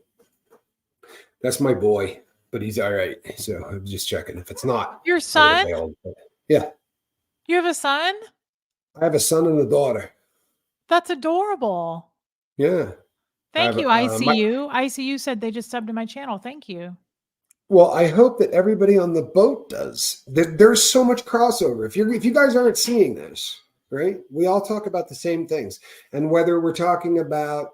That's my boy, but he's all right. So I'm just checking. If it's not, Your I would have son? bailed. But yeah, You have a son? I have a son and a daughter. That's adorable. Yeah, I Thank have. you, ICU. ICU said they just subbed to my channel. Thank you. Well, I hope that everybody on the boat does. There's so much crossover. If you guys aren't seeing this, right? We all talk about the same things, and whether we're talking about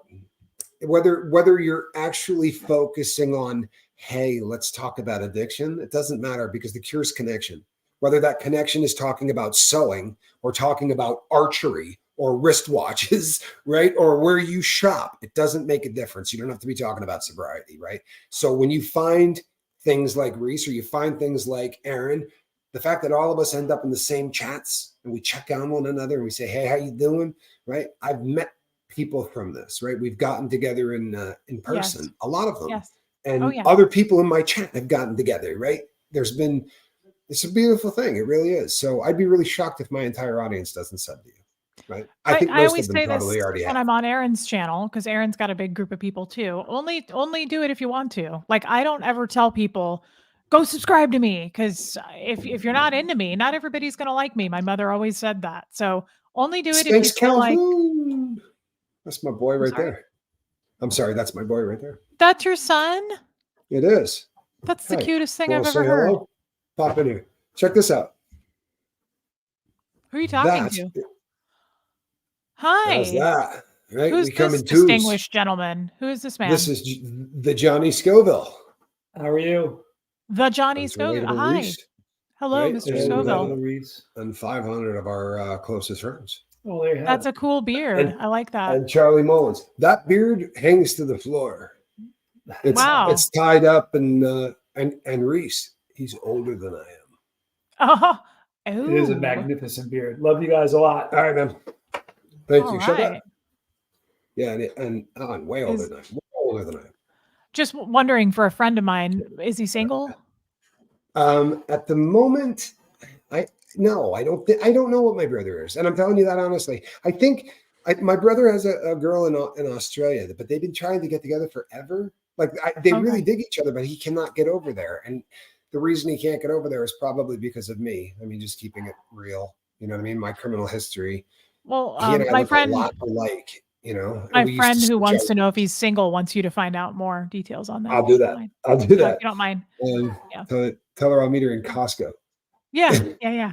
whether you're actually focusing on, hey, let's talk about addiction, it doesn't matter because the cure is connection. Whether that connection is talking about sewing or talking about archery or wristwatches, right? Or where you shop, it doesn't make a difference. You don't have to be talking about sobriety, right? So when you find things like Reese or you find things like Aaron, the fact that all of us end up in the same chats and we check on one another and we say, hey, how you doing? Right? I've met people from this, right? We've gotten together in Yes. person, a lot of them, Yes. Oh, and yeah. other people in my chat have gotten together, right? It's a beautiful thing. It really is. So I'd be really shocked if my entire audience doesn't sub to you, right? I think I most of always them say this probably already when have. I'm on Aaron's channel because Aaron's got a big group of people too. Only do it if you want to. Like I don't ever tell people go subscribe to me because if you're not into me, not everybody's gonna like me. My mother always said that. So only do it if you Thanks, feel like. Calhoun. That's my boy I'm right sorry. there. I'm sorry, that's my boy right there. That's your son? It is. That's the Hey, cutest thing want I've to say ever heard. hello? Pop in here. Check this out. Who are you talking That's to? how's Hi. that? Right? Who's We come this in twos. distinguished gentleman? Who is this This man? is the Johnny Scoville. How are you? The Johnny That's Scoville. Relatable Hi. Reese, Hello, right? Mr. Hey, Scoville. Reese. And 500 of our closest friends. Oh, there you have That's it. a cool beard. I like that. And Charlie Mullins. That beard hangs to the floor. Wow. It's tied up and Reese, he's older than I Oh, It is a ooh. magnificent beard. Love you guys a lot. am. All right, man. Thank All you. Shut right. up. Yeah, and way older Is than I am. Way older than I am. just wondering for a friend of mine, is he single? At the moment, I don't think I don't know what my brother is, and I'm telling you that honestly. I think my brother has a girl in Australia, but they've been trying to get together forever. Like they really Okay. dig each other, but he cannot get over there, and the reason he can't get over there is probably because of me. I mean, just keeping it real. You know what I mean? My criminal history. Well, He and I my look a friend lot alike. You know, and my we used to friend who switch wants out. to know if he's single wants you to find out more details on that. I'll if do you don't that. mind. I'll do Yeah, if that. you don't mind. Yeah. Tell her I'll meet her in Costco. Yeah. Yeah.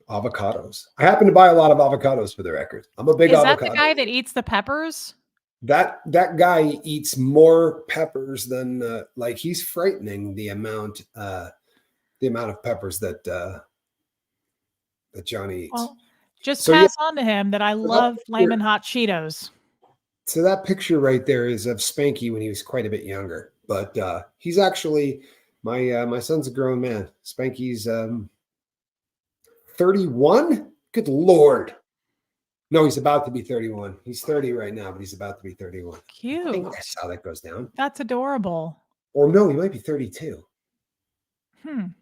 Avocados. I happen to buy a lot of avocados for the record. I'm a big Is that the avocado. guy that eats the peppers? That guy eats more peppers than like he's frightening the amount of peppers that Johnny eats. Well, just So yeah, pass on to him that I so love that flaming picture, hot Cheetos. so that picture right there is of Spanky when he was quite a bit younger. But he's actually my son's a grown man. Spanky's 31. Good Lord. No, he's about to be 31. He's 30 right now, but he's about to be 31. I think Cute. that's how that goes down. That's adorable. Or no, he might be 32.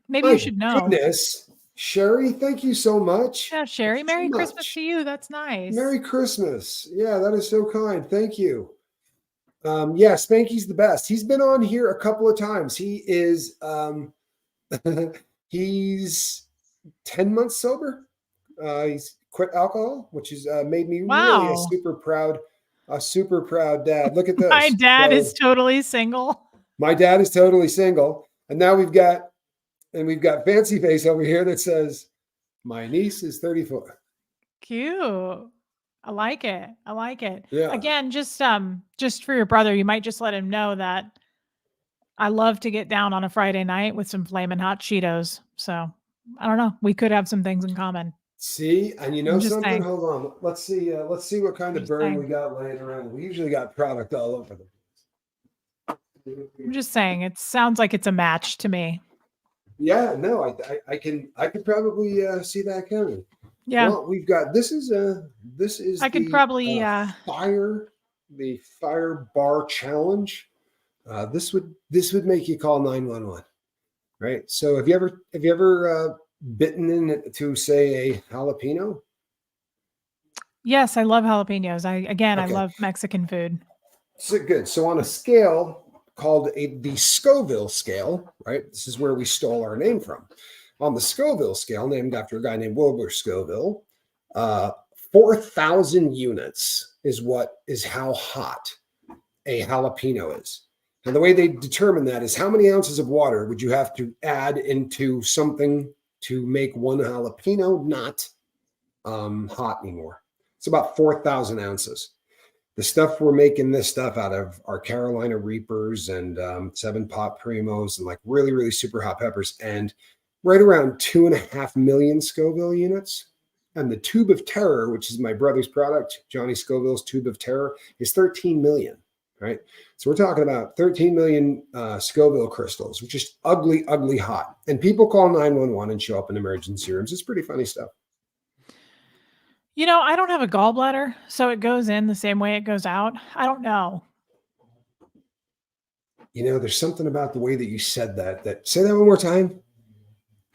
Maybe My you should know. goodness. Sherry, thank you so much. Yeah, Sherry, Thank you so Merry Christmas much. to you. That's nice. Merry Christmas. Yeah, that is so kind. Thank you. Yeah, Spanky's the best. He's been on here a couple of times. He is he's 10 months sober. He's quit alcohol, which has made me really Wow. a super proud dad. Look at My this. dad So is totally single. my dad is totally single, and now we've got Fancy Face over here that says my niece is 34. Cute. I like it. I like it. Yeah. Again, just for your brother, you might just let him know that I love to get down on a Friday night with some flaming hot Cheetos. So I don't know. We could have some things in common. See, and you know I'm just something? saying. Hold on. Let's see. Let's see what kind I'm of just burn we saying. got laying around. We usually got product all over them. I'm just saying. It sounds like it's a match to me. Yeah, no, I could probably see that coming. Yeah. Well, we've got this is I could the probably the fire bar challenge. This would make you call 911, right? So have you ever bitten into say a jalapeno? yes, I love jalapenos. I Okay, love Mexican food. so good. So on a scale called the Scoville scale, right? This is where we stole our name from. On the Scoville scale, named after a guy named Wilbur Scoville, uh, 4,000 units is how hot a jalapeno is. And the way they determine that is how many ounces of water would you have to add into something to make one jalapeno not hot anymore. It's about 4,000 ounces. The stuff we're making this stuff out of are Carolina Reapers and 7-pot Primos and like really, really super hot peppers. And right around 2.5 million Scoville units. And the Tube of Terror, which is my brother's product, Johnny Scoville's Tube of Terror, is 13 million, right? So we're talking about 13 million Scoville crystals, which is ugly, ugly hot. And people call 911 and show up in emergency rooms. It's pretty funny stuff. You know, I don't have a gallbladder, so it goes in the same way it goes out. I don't know. You know, there's something about the way that you said that say that one more time.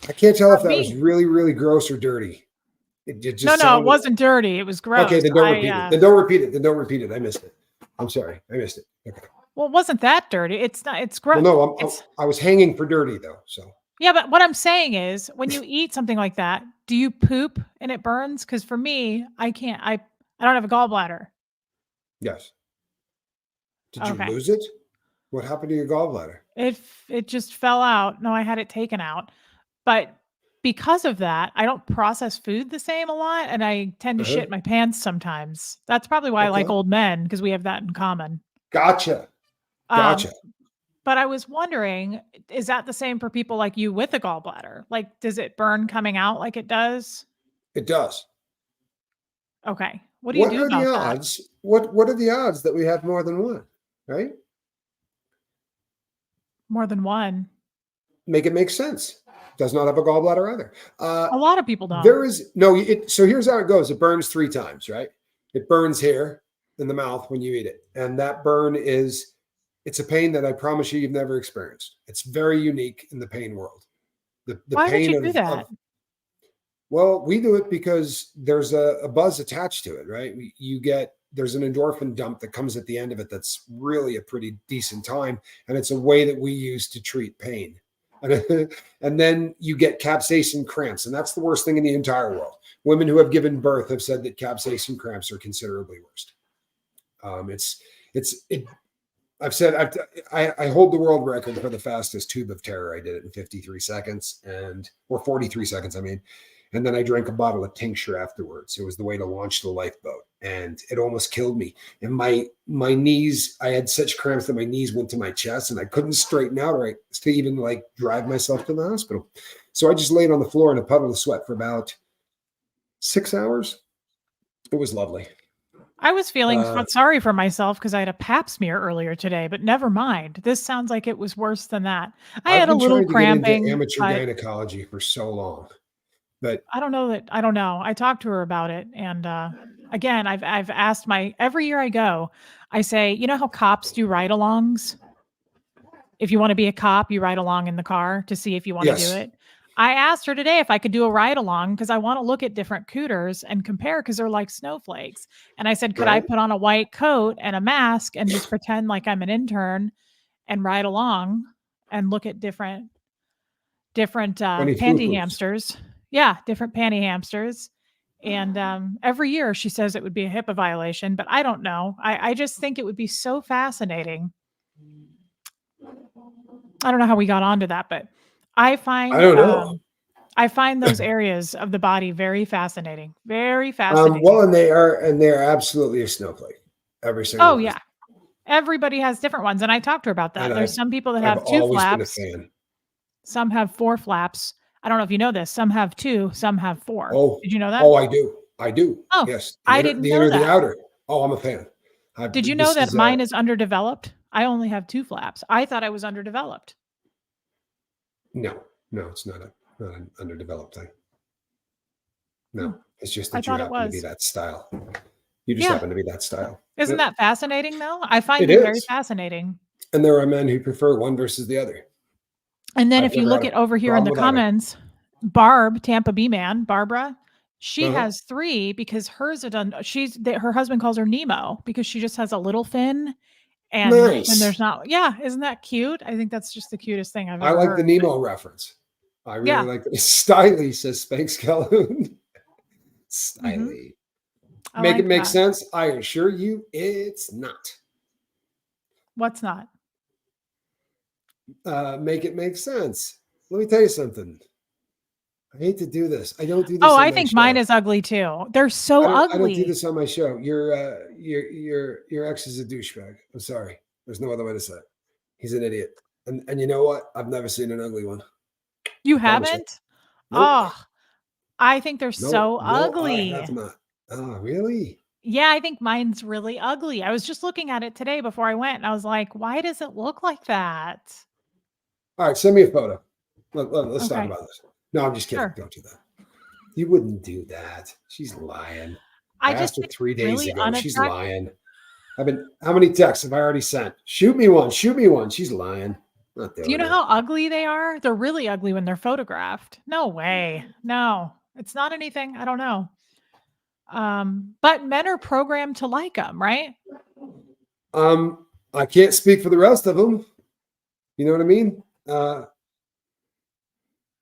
I can't tell if that was Me. really, really gross or dirty. It just No, it sounded wasn't dirty. It was gross. okay. Then don't repeat it. Then don't repeat it. Then don't repeat it. I missed it. I'm sorry. I missed it. Okay. Well, it wasn't that dirty. It's not. It's gross. Well, no, I was hanging for dirty though. So Yeah, but what I'm saying is, when you eat something like that, do you poop and it burns? Because for me, I can't. I don't have a gallbladder. yes. Did you Okay, lose it? What happened to your gallbladder? it just fell out. No, I had it taken out, but because of that, I don't process food the same a lot, and I tend to Uh-huh. shit my pants sometimes. That's probably why I like Okay. old men, because we have that in common. Gotcha. Um, Gotcha. but I was wondering, is that the same for people like you with a gallbladder? Like, does it burn coming out like it does? It does. Okay. What do you What do are the about that? odds? What are the odds that we have more than one? Right? More than one. Make it make sense. Does not have a gallbladder either. A lot of people don't. There is no it. So here's how it goes. It burns 3 times, right? It burns here in the mouth when you eat it, and that burn it's a pain that I promise you've never experienced. It's very unique in the pain world. The Why would pain you do of that? well, we do it because there's a buzz attached to it, right? There's an endorphin dump that comes at the end of it that's really a pretty decent time, and it's a way that we use to treat pain. And then you get capsaicin cramps, and that's the worst thing in the entire world. Women who have given birth have said that capsaicin cramps are considerably worse. It's I hold the world record for the fastest tube of terror. I did it in 53 seconds or 43 seconds, I mean. And then I drank a bottle of tincture afterwards. It was the way to launch the lifeboat. And it almost killed me. And my knees, I had such cramps that my knees went to my chest and I couldn't straighten out right to even like drive myself to the hospital. So I just laid on the floor in a puddle of sweat for about 6 hours. It was lovely. I was feeling sorry for myself because I had a pap smear earlier today, but never mind. This sounds like it was worse than that. I I've had a been little trying to get into cramping, amateur but gynecology for so long. But I don't know. I talked to her about it. And again, I've asked every year I go, I say, you know how cops do ride-alongs? If you want to be a cop, you ride along in the car to see if you want to do yes, it. I asked her today if I could do a ride along because I want to look at different cooters and compare because they're like snowflakes. And I said, could I Right? put on a white coat and a mask and just pretend like I'm an intern and ride along and look at different Funny panty foo-foos. hamsters? Yeah, different panty hamsters. And every year she says it would be a HIPAA violation, but I don't know. I just think it would be so fascinating. I don't know how we got onto that, but I I find don't know. I find those areas of the body very fascinating. Very fascinating. Well, and they're absolutely a snowflake. Every single Oh, one. yeah. Everybody has different ones, and I talked to her about And that. There's some people that I've have 2 always been a flaps, fan. some have 4 flaps. I don't know if you know this. Some have 2, some have 4. Oh, Did you know that? oh, I do. I do. Oh, Yes. I didn't The know inner, the that. outer. Oh, I'm a fan. Did you know This that is mine is underdeveloped? I only have 2 flaps. I thought I was underdeveloped. no, it's not an underdeveloped thing. Hmm. No, it's just I that you thought it happen to be was. that style. You just Yeah. happen to be that style. Isn't Yep. that fascinating, though? I find It them very is. fascinating. And there are men who prefer one versus the other. And then I've if you never look had a at over here in problem the with either. comments, Barb, Tampa B man, Barbara, she Uh-huh. has 3 because hers are done. Her husband calls her Nemo because she just has a little fin and then Nice. there's not. Yeah, isn't that cute? I think that's just the cutest thing I've I ever like the heard. Nemo reference. I really Yeah. like it. Styly, says Spanx Calhoun. Hmm. Styly. I Make it like make that. sense? I assure you it's not. What's not? Make it make sense. Let me tell you something. I hate to do this. I don't do Oh, this on I my think mine show. is ugly too. They're so I don't do ugly. this on my show. Your ex is a douchebag. I'm sorry. There's no other way to say it. He's an idiot. And you know what? I've never seen an ugly one. You Promise you. haven't? Nope. Oh, I think they're so No, I ugly. have not. Oh, really? Yeah, I think mine's really ugly. I was just looking at it today before I went, and I was like, "Why does it look like that?" All right, send me a photo. Let's talk Okay, about this. No, I'm just kidding. sure. Don't do that. You wouldn't do that. She's lying. I I just asked her think 3 days really ago. She's unattractive. lying. How many texts have I already sent? Shoot me one. Shoot me one. She's lying. Not Do you doing know it. how ugly they are? They're really ugly when they're photographed. No way. No, it's not anything. I don't know. But men are programmed to like them, right? I can't speak for the rest of them. You know what I mean?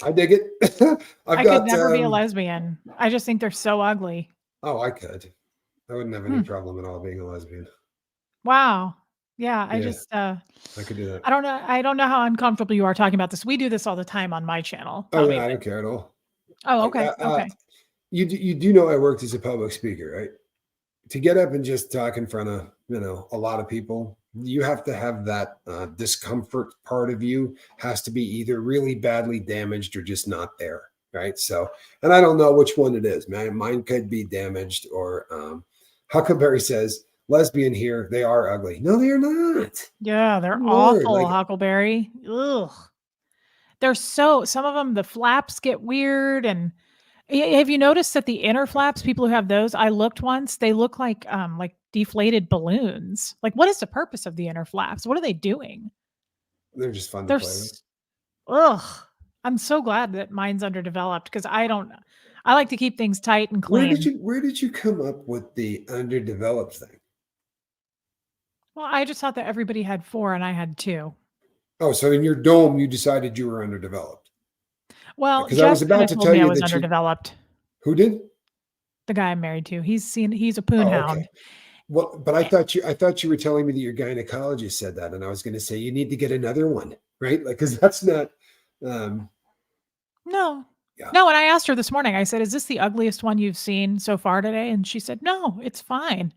I dig it. I've I could got never be a lesbian. I just think they're so ugly. I could. I wouldn't have any Hmm. problem at all being a lesbian. Wow. Yeah, I Yeah, just I could do that. I don't know how uncomfortable you are talking about this. We do this all the time on my channel, Oh Tommy. yeah, I don't care at all. Oh, I, okay. Okay. you do know I worked as a public speaker, right? To get up and just talk in front of a lot of people, you have to have that discomfort part of you has to be either really badly damaged or just not there, right? So, and I don't know which one it is. Mine could be damaged, or Huckleberry says lesbian here, they are ugly. No, they are not. Yeah, they're Good Lord, awful, like Huckleberry. Ugh. Some of them, the flaps get weird. And have you noticed that the inner flaps, people who have those, I looked once, they look like deflated balloons. Like, what is the purpose of the inner flaps? What are they doing? they're just fun to They're play with. ugh. I'm so glad that mine's underdeveloped because I like to keep things tight and clean. Where did you come up with the underdeveloped thing? Well, I just thought that everybody had 4 and I had 2. Oh, so in your dome, you decided you were underdeveloped. Well, Because I Jeff was kind about of to told tell me I you was that you. underdeveloped. Who did? The guy I'm married to. He's a poon Oh, okay. hound. Well, but Eh, I thought you were telling me that your gynecologist said that, and I was going to say you need to get another one, right? Like, because that's not. Um, No. yeah. No, and I asked her this morning. I said, "Is this the ugliest one you've seen so far today?" And she said, "No, it's fine."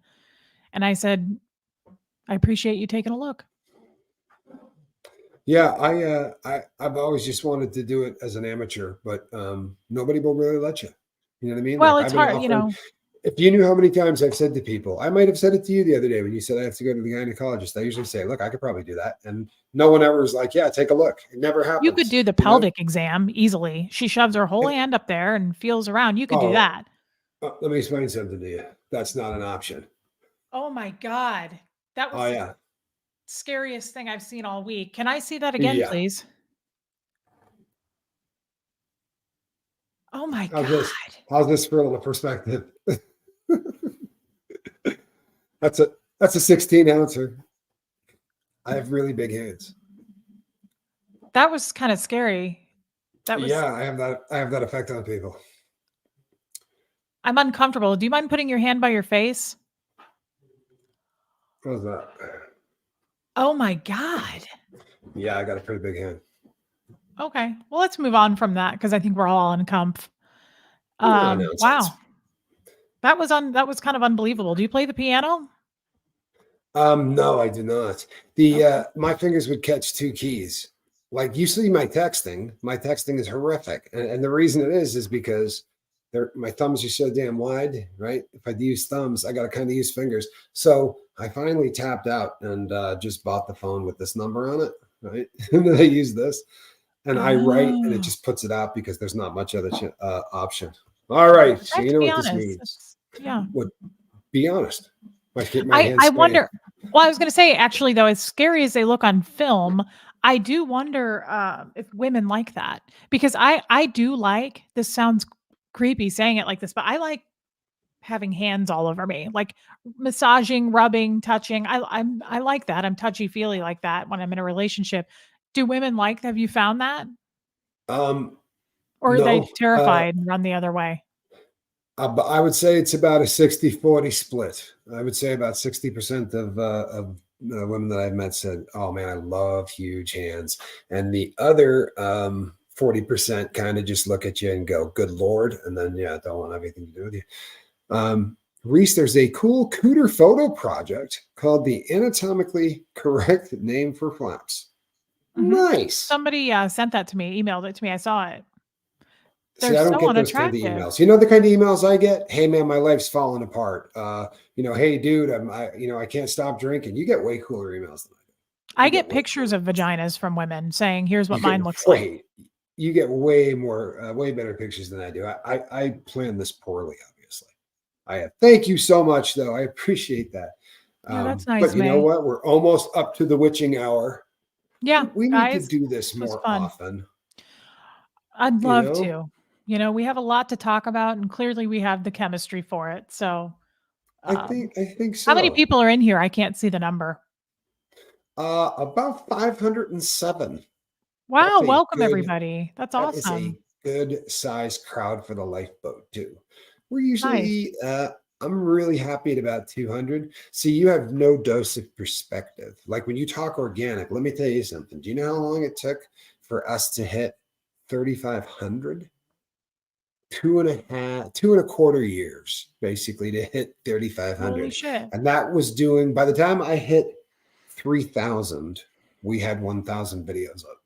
And I said, "I appreciate you taking a look." Yeah, I've always just wanted to do it as an amateur, but nobody will really let you. You know what I mean? Well, Like it's I've been hard, offering. If you knew how many times I've said to people, I might have said it to you the other day when you said I have to go to the gynecologist. I usually say, "Look, I could probably do that," and no one ever is like, "Yeah, take a look." It never You could happens. do the You know? pelvic exam easily. She shoves her whole And, hand up there and feels around. You could do oh, that. let me explain something to you. That's not an option. Oh my God. That Oh was the yeah, scariest thing I've seen all week. Can I see that again, yeah. please? Oh my How's God. this? How's this for a little perspective? That's a 16 ouncer. I have really big hands. That was kind of scary. That was, Yeah, I have that effect on people. I'm uncomfortable. Do you mind putting your hand by your face? How's that? Oh my God. Yeah, I got a pretty big hand. Okay. Well, let's move on from that because I think we're all uncomf. No nonsense. Wow. That was kind of unbelievable. Do you play the piano? No, I do not. Okay. My fingers would catch two keys. Like you see my texting. My texting is horrific, and the reason it is because my thumbs are so damn wide, right? If I use thumbs, I got to kind of use fingers. So I finally tapped out and just bought the phone with this number on it, right? And then I use this, and I write, and it Oh. just puts it out because there's not much other option. All right, I so have you to know be what this honest. means. Yeah. Would be honest. My hands I swaying. wonder. Well, I was going to say, actually, though, as scary as they look on film, I do wonder if women like that because I do like this. Sounds creepy saying it like this, but I like having hands all over me, like massaging, rubbing, touching. I like that. I'm touchy feely like that when I'm in a relationship. Do women like? Have you found that, Um, or are they no, terrified and run the other way? but I would say it's about a 60-40 split. I would say about 60% of women that I've met said, "Oh man, I love huge hands," and the other 40% kind of just look at you and go, "Good Lord," and then yeah, don't want anything to do with you. Reese, there's a cool cooter photo project called the Anatomically Correct Name for Flaps. Mhm. Nice. Somebody sent that to me, emailed it to me. I saw it. See, They're I don't so get those kind of unattractive. emails. You know the kind of emails I get? Hey man, my life's falling apart. Hey dude, I can't stop drinking. You get way cooler emails than I do. I You get get way pictures cooler. of vaginas from women saying, "Here's what You get mine looks like." way you get way more way better pictures than I do. I plan this poorly, obviously. I have. Thank you so much though. I appreciate that. Yeah, that's But nice, you know May. what? We're almost up to the witching hour. Yeah, We need to guys, do this this was more fun. often, I'd you love know? to. We have a lot to talk about, and clearly we have the chemistry for it. So, I think how many so. people are in here? I can't see the number. About 507. Wow, That's a welcome good everybody. That's that is awesome. a good size crowd for the lifeboat too. We're Nice. usually I'm really happy at about 200. See, you have no dose of perspective. Like when you talk organic, let me tell you something. Do you know how long it took for us to hit 3,500? 2.25 years basically to hit Holy 3,500. shit. And that was doing by the time I hit 3,000, we had 1,000 videos up.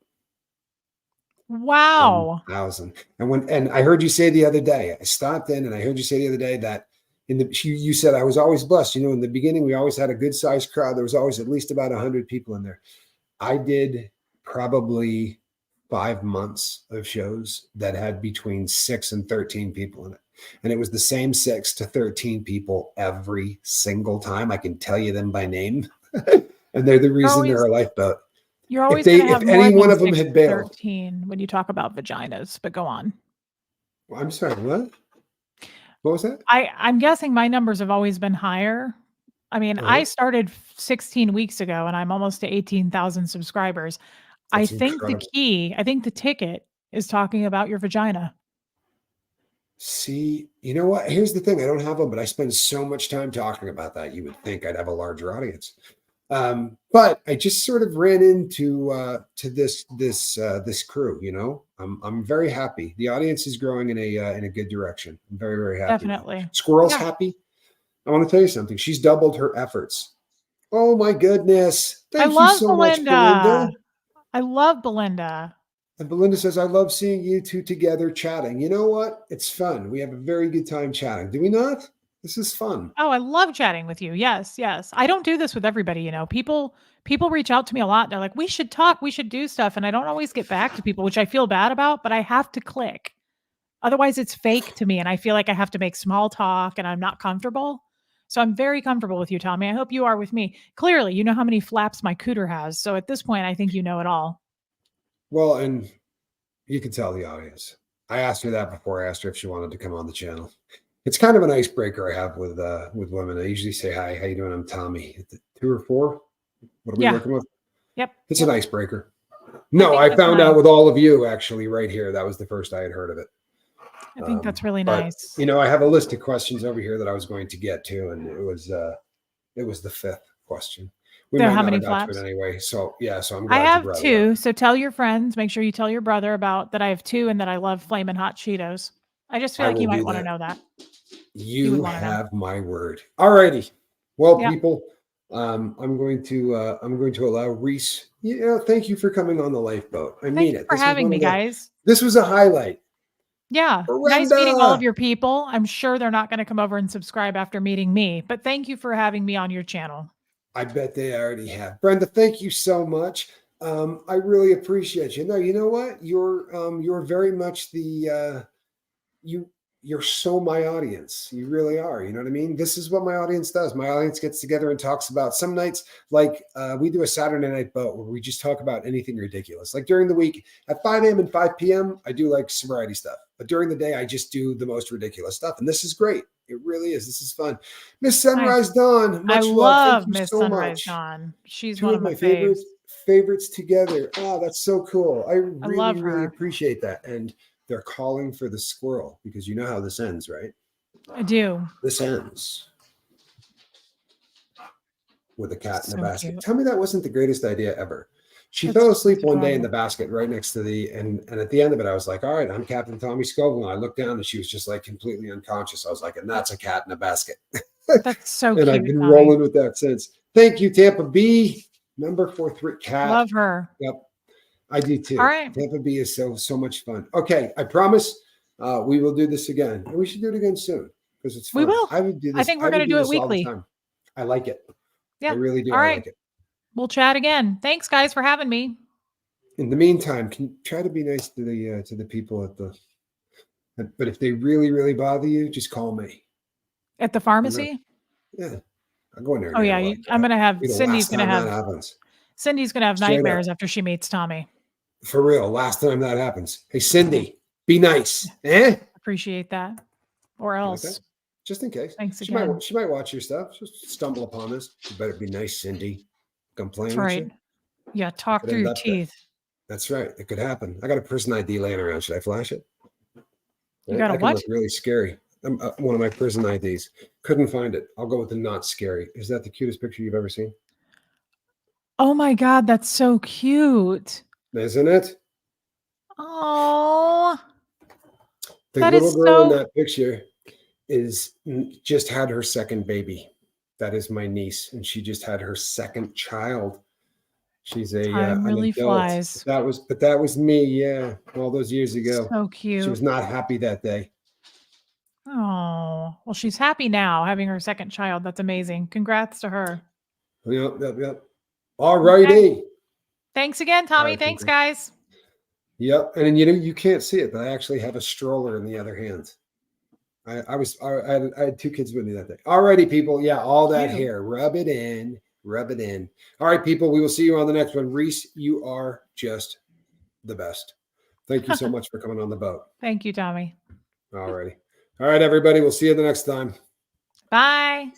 Wow. 1,000. And I heard you say the other day, I stopped in and I heard you say the other day that you said I was always blessed. In the beginning, we always had a good sized crowd. There was always at least about 100 people in there. I did probably 5 months of shows that had between 6 and 13 people in it. And it was the same 6 to 13 people every single time. I can tell you them by name. And they're the You're reason they're always a lifeboat. you're If always they going to if have more any one than of them 6 had to bailed, 13 when you talk about vaginas, but go on. I'm sorry, what? What was that? I'm guessing my numbers have always been higher. I mean, Uh-huh. I started 16 weeks ago and I'm almost to 18,000 subscribers. That's incredible. I think the ticket is talking about your vagina. See, you know what? Here's the thing. I don't have them, but I spend so much time talking about that. You would think I'd have a larger audience. But I just sort of ran into to this crew. I'm very happy. The audience is growing in a good direction. I'm very very happy with it. Definitely. Squirrel's Yeah. happy. I want to tell you something. She's doubled her efforts. Oh my goodness! I Thank you love so much, Belinda. Belinda. I love Belinda. And Belinda says, "I love seeing you two together chatting. You know what? It's fun. We have a very good time chatting. Do we not? This is fun." Oh, I love chatting with you. Yes, yes. I don't do this with everybody. People reach out to me a lot. They're like, "We should talk, we should do stuff." And I don't always get back to people, which I feel bad about, but I have to click. Otherwise, it's fake to me and I feel like I have to make small talk and I'm not comfortable. So I'm very comfortable with you, Tommy. I hope you are with me. Clearly, you know how many flaps my cooter has. So at this point, I think you know it all. Well, and you can tell the audience. I asked her that before. I asked her if she wanted to come on the channel. It's kind of an icebreaker I have with women. I usually say, "Hi, how you doing? I'm Tommy." 2 or 4. What are we Yeah. working with? Yep. It's Yep. an icebreaker. No, think I that's found out nice. with all of you actually right here. That was the first I had heard of it. I think that's really But nice. you know, I have a list of questions over here that I was going to get to, and it was the 5th question. We There, might how not many have got to it flaps? anyway. So yeah, so I'm I glad you have brought it up. 2. So tell your friends. Make sure you tell your brother about that. I have 2 and that I love flaming hot Cheetos. I just feel I like will you might do want to that. know that. You would You want to know. have my word. All righty. Well, Yep. people, I'm going to allow Reese. Thank you for coming on the lifeboat. I Thank mean you it. for having me, guys. This was a highlight. Yeah. Nice meeting all of Brenda, your people. I'm sure they're not going to come over and subscribe after meeting me, but thank you for having me on your channel. I bet they already have. Brenda, thank you so much. I really appreciate you. No, you know what? You're very much the you you're so my audience. You really are. You know what I mean? This is what my audience does. My audience gets together and talks about some nights, like we do a Saturday night boat where we just talk about anything ridiculous. Like during the week at 5 a.m. and 5 p.m., I do like sobriety stuff. But during the day, I just do the most ridiculous stuff. And this is great. It really is. This is fun. Miss Sunrise Dawn, I much love. Thank love you Miss so Sunrise much. Dawn. She's 2 one of of my my faves. favorites together. Oh, that's so cool. I love really, really her. appreciate that. And they're calling for the squirrel because you know how this ends, right? I do. This ends with a cat in a So basket. cute. Tell me that wasn't the greatest idea ever. She That's fell asleep one day in adorable. the basket right next to and at the end of it, I was like, all right, I'm Captain Tommy Scoville. And I looked down and she was just like completely unconscious. I was like, and that's a cat in a basket. That's so And I've cute, been Tommy. rolling with that since. Thank you, Tampa B. Number 43 cat. Love her. Yep. I do too. All right. Tampa B is so much fun. Okay, I promise we will do this again. And we should do it again soon because it's fun. We will. I would do I this. think I we're going would to do do it this all the weekly. time. I like it. Yeah. I really do. All I right. like it. We'll chat again. Thanks, guys, for having me. In the meantime, can you try to be nice to the people at the. But if they really, really bother you, just call me. At the pharmacy? Yeah, I'll go in there. Oh, yeah. I'm going to have Be the Cindy's last going to time that have happens. Straight up. nightmares after she meets Tommy. For real, last time that happens. Hey, Cindy, be nice. Eh? Appreciate that. Or You like else. that? Just in case. Thanks She again. might watch your stuff. Just stumble upon this. You better be nice, Cindy. Come playing That's with right. you. Yeah. Talk Could through end your up there. teeth. That's right. It could happen. I got a prison ID laying around. Should I flash it? You got a That could what? look really scary. One of my prison IDs. Couldn't find it. I'll go with the not scary. Is that the cutest picture you've ever seen? Oh my God, that's so cute. Isn't it? Oh, The that little is girl in so. that picture just had her second baby. That is my niece, and she just had her second child. She's Time an really adult. flies. But that was me, yeah, all those years ago. So She cute. was not happy that day. Oh, well, she's happy now having her second child. That's amazing. Congrats to her. Yep. All righty. Thanks again, All Tommy. right, Thanks, people. guys. Yep. And then you can't see it, but I actually have a stroller in the other hand. I had 2 kids with me that day. All righty, people. Yeah, all that Cute. hair. Rub it in. Rub it in. All right, people. We will see you on the next one. Reese, you are just the best. Thank you so much for coming on the boat. Thank you, Tommy. All righty. All right, everybody. We'll see you the next time. Bye.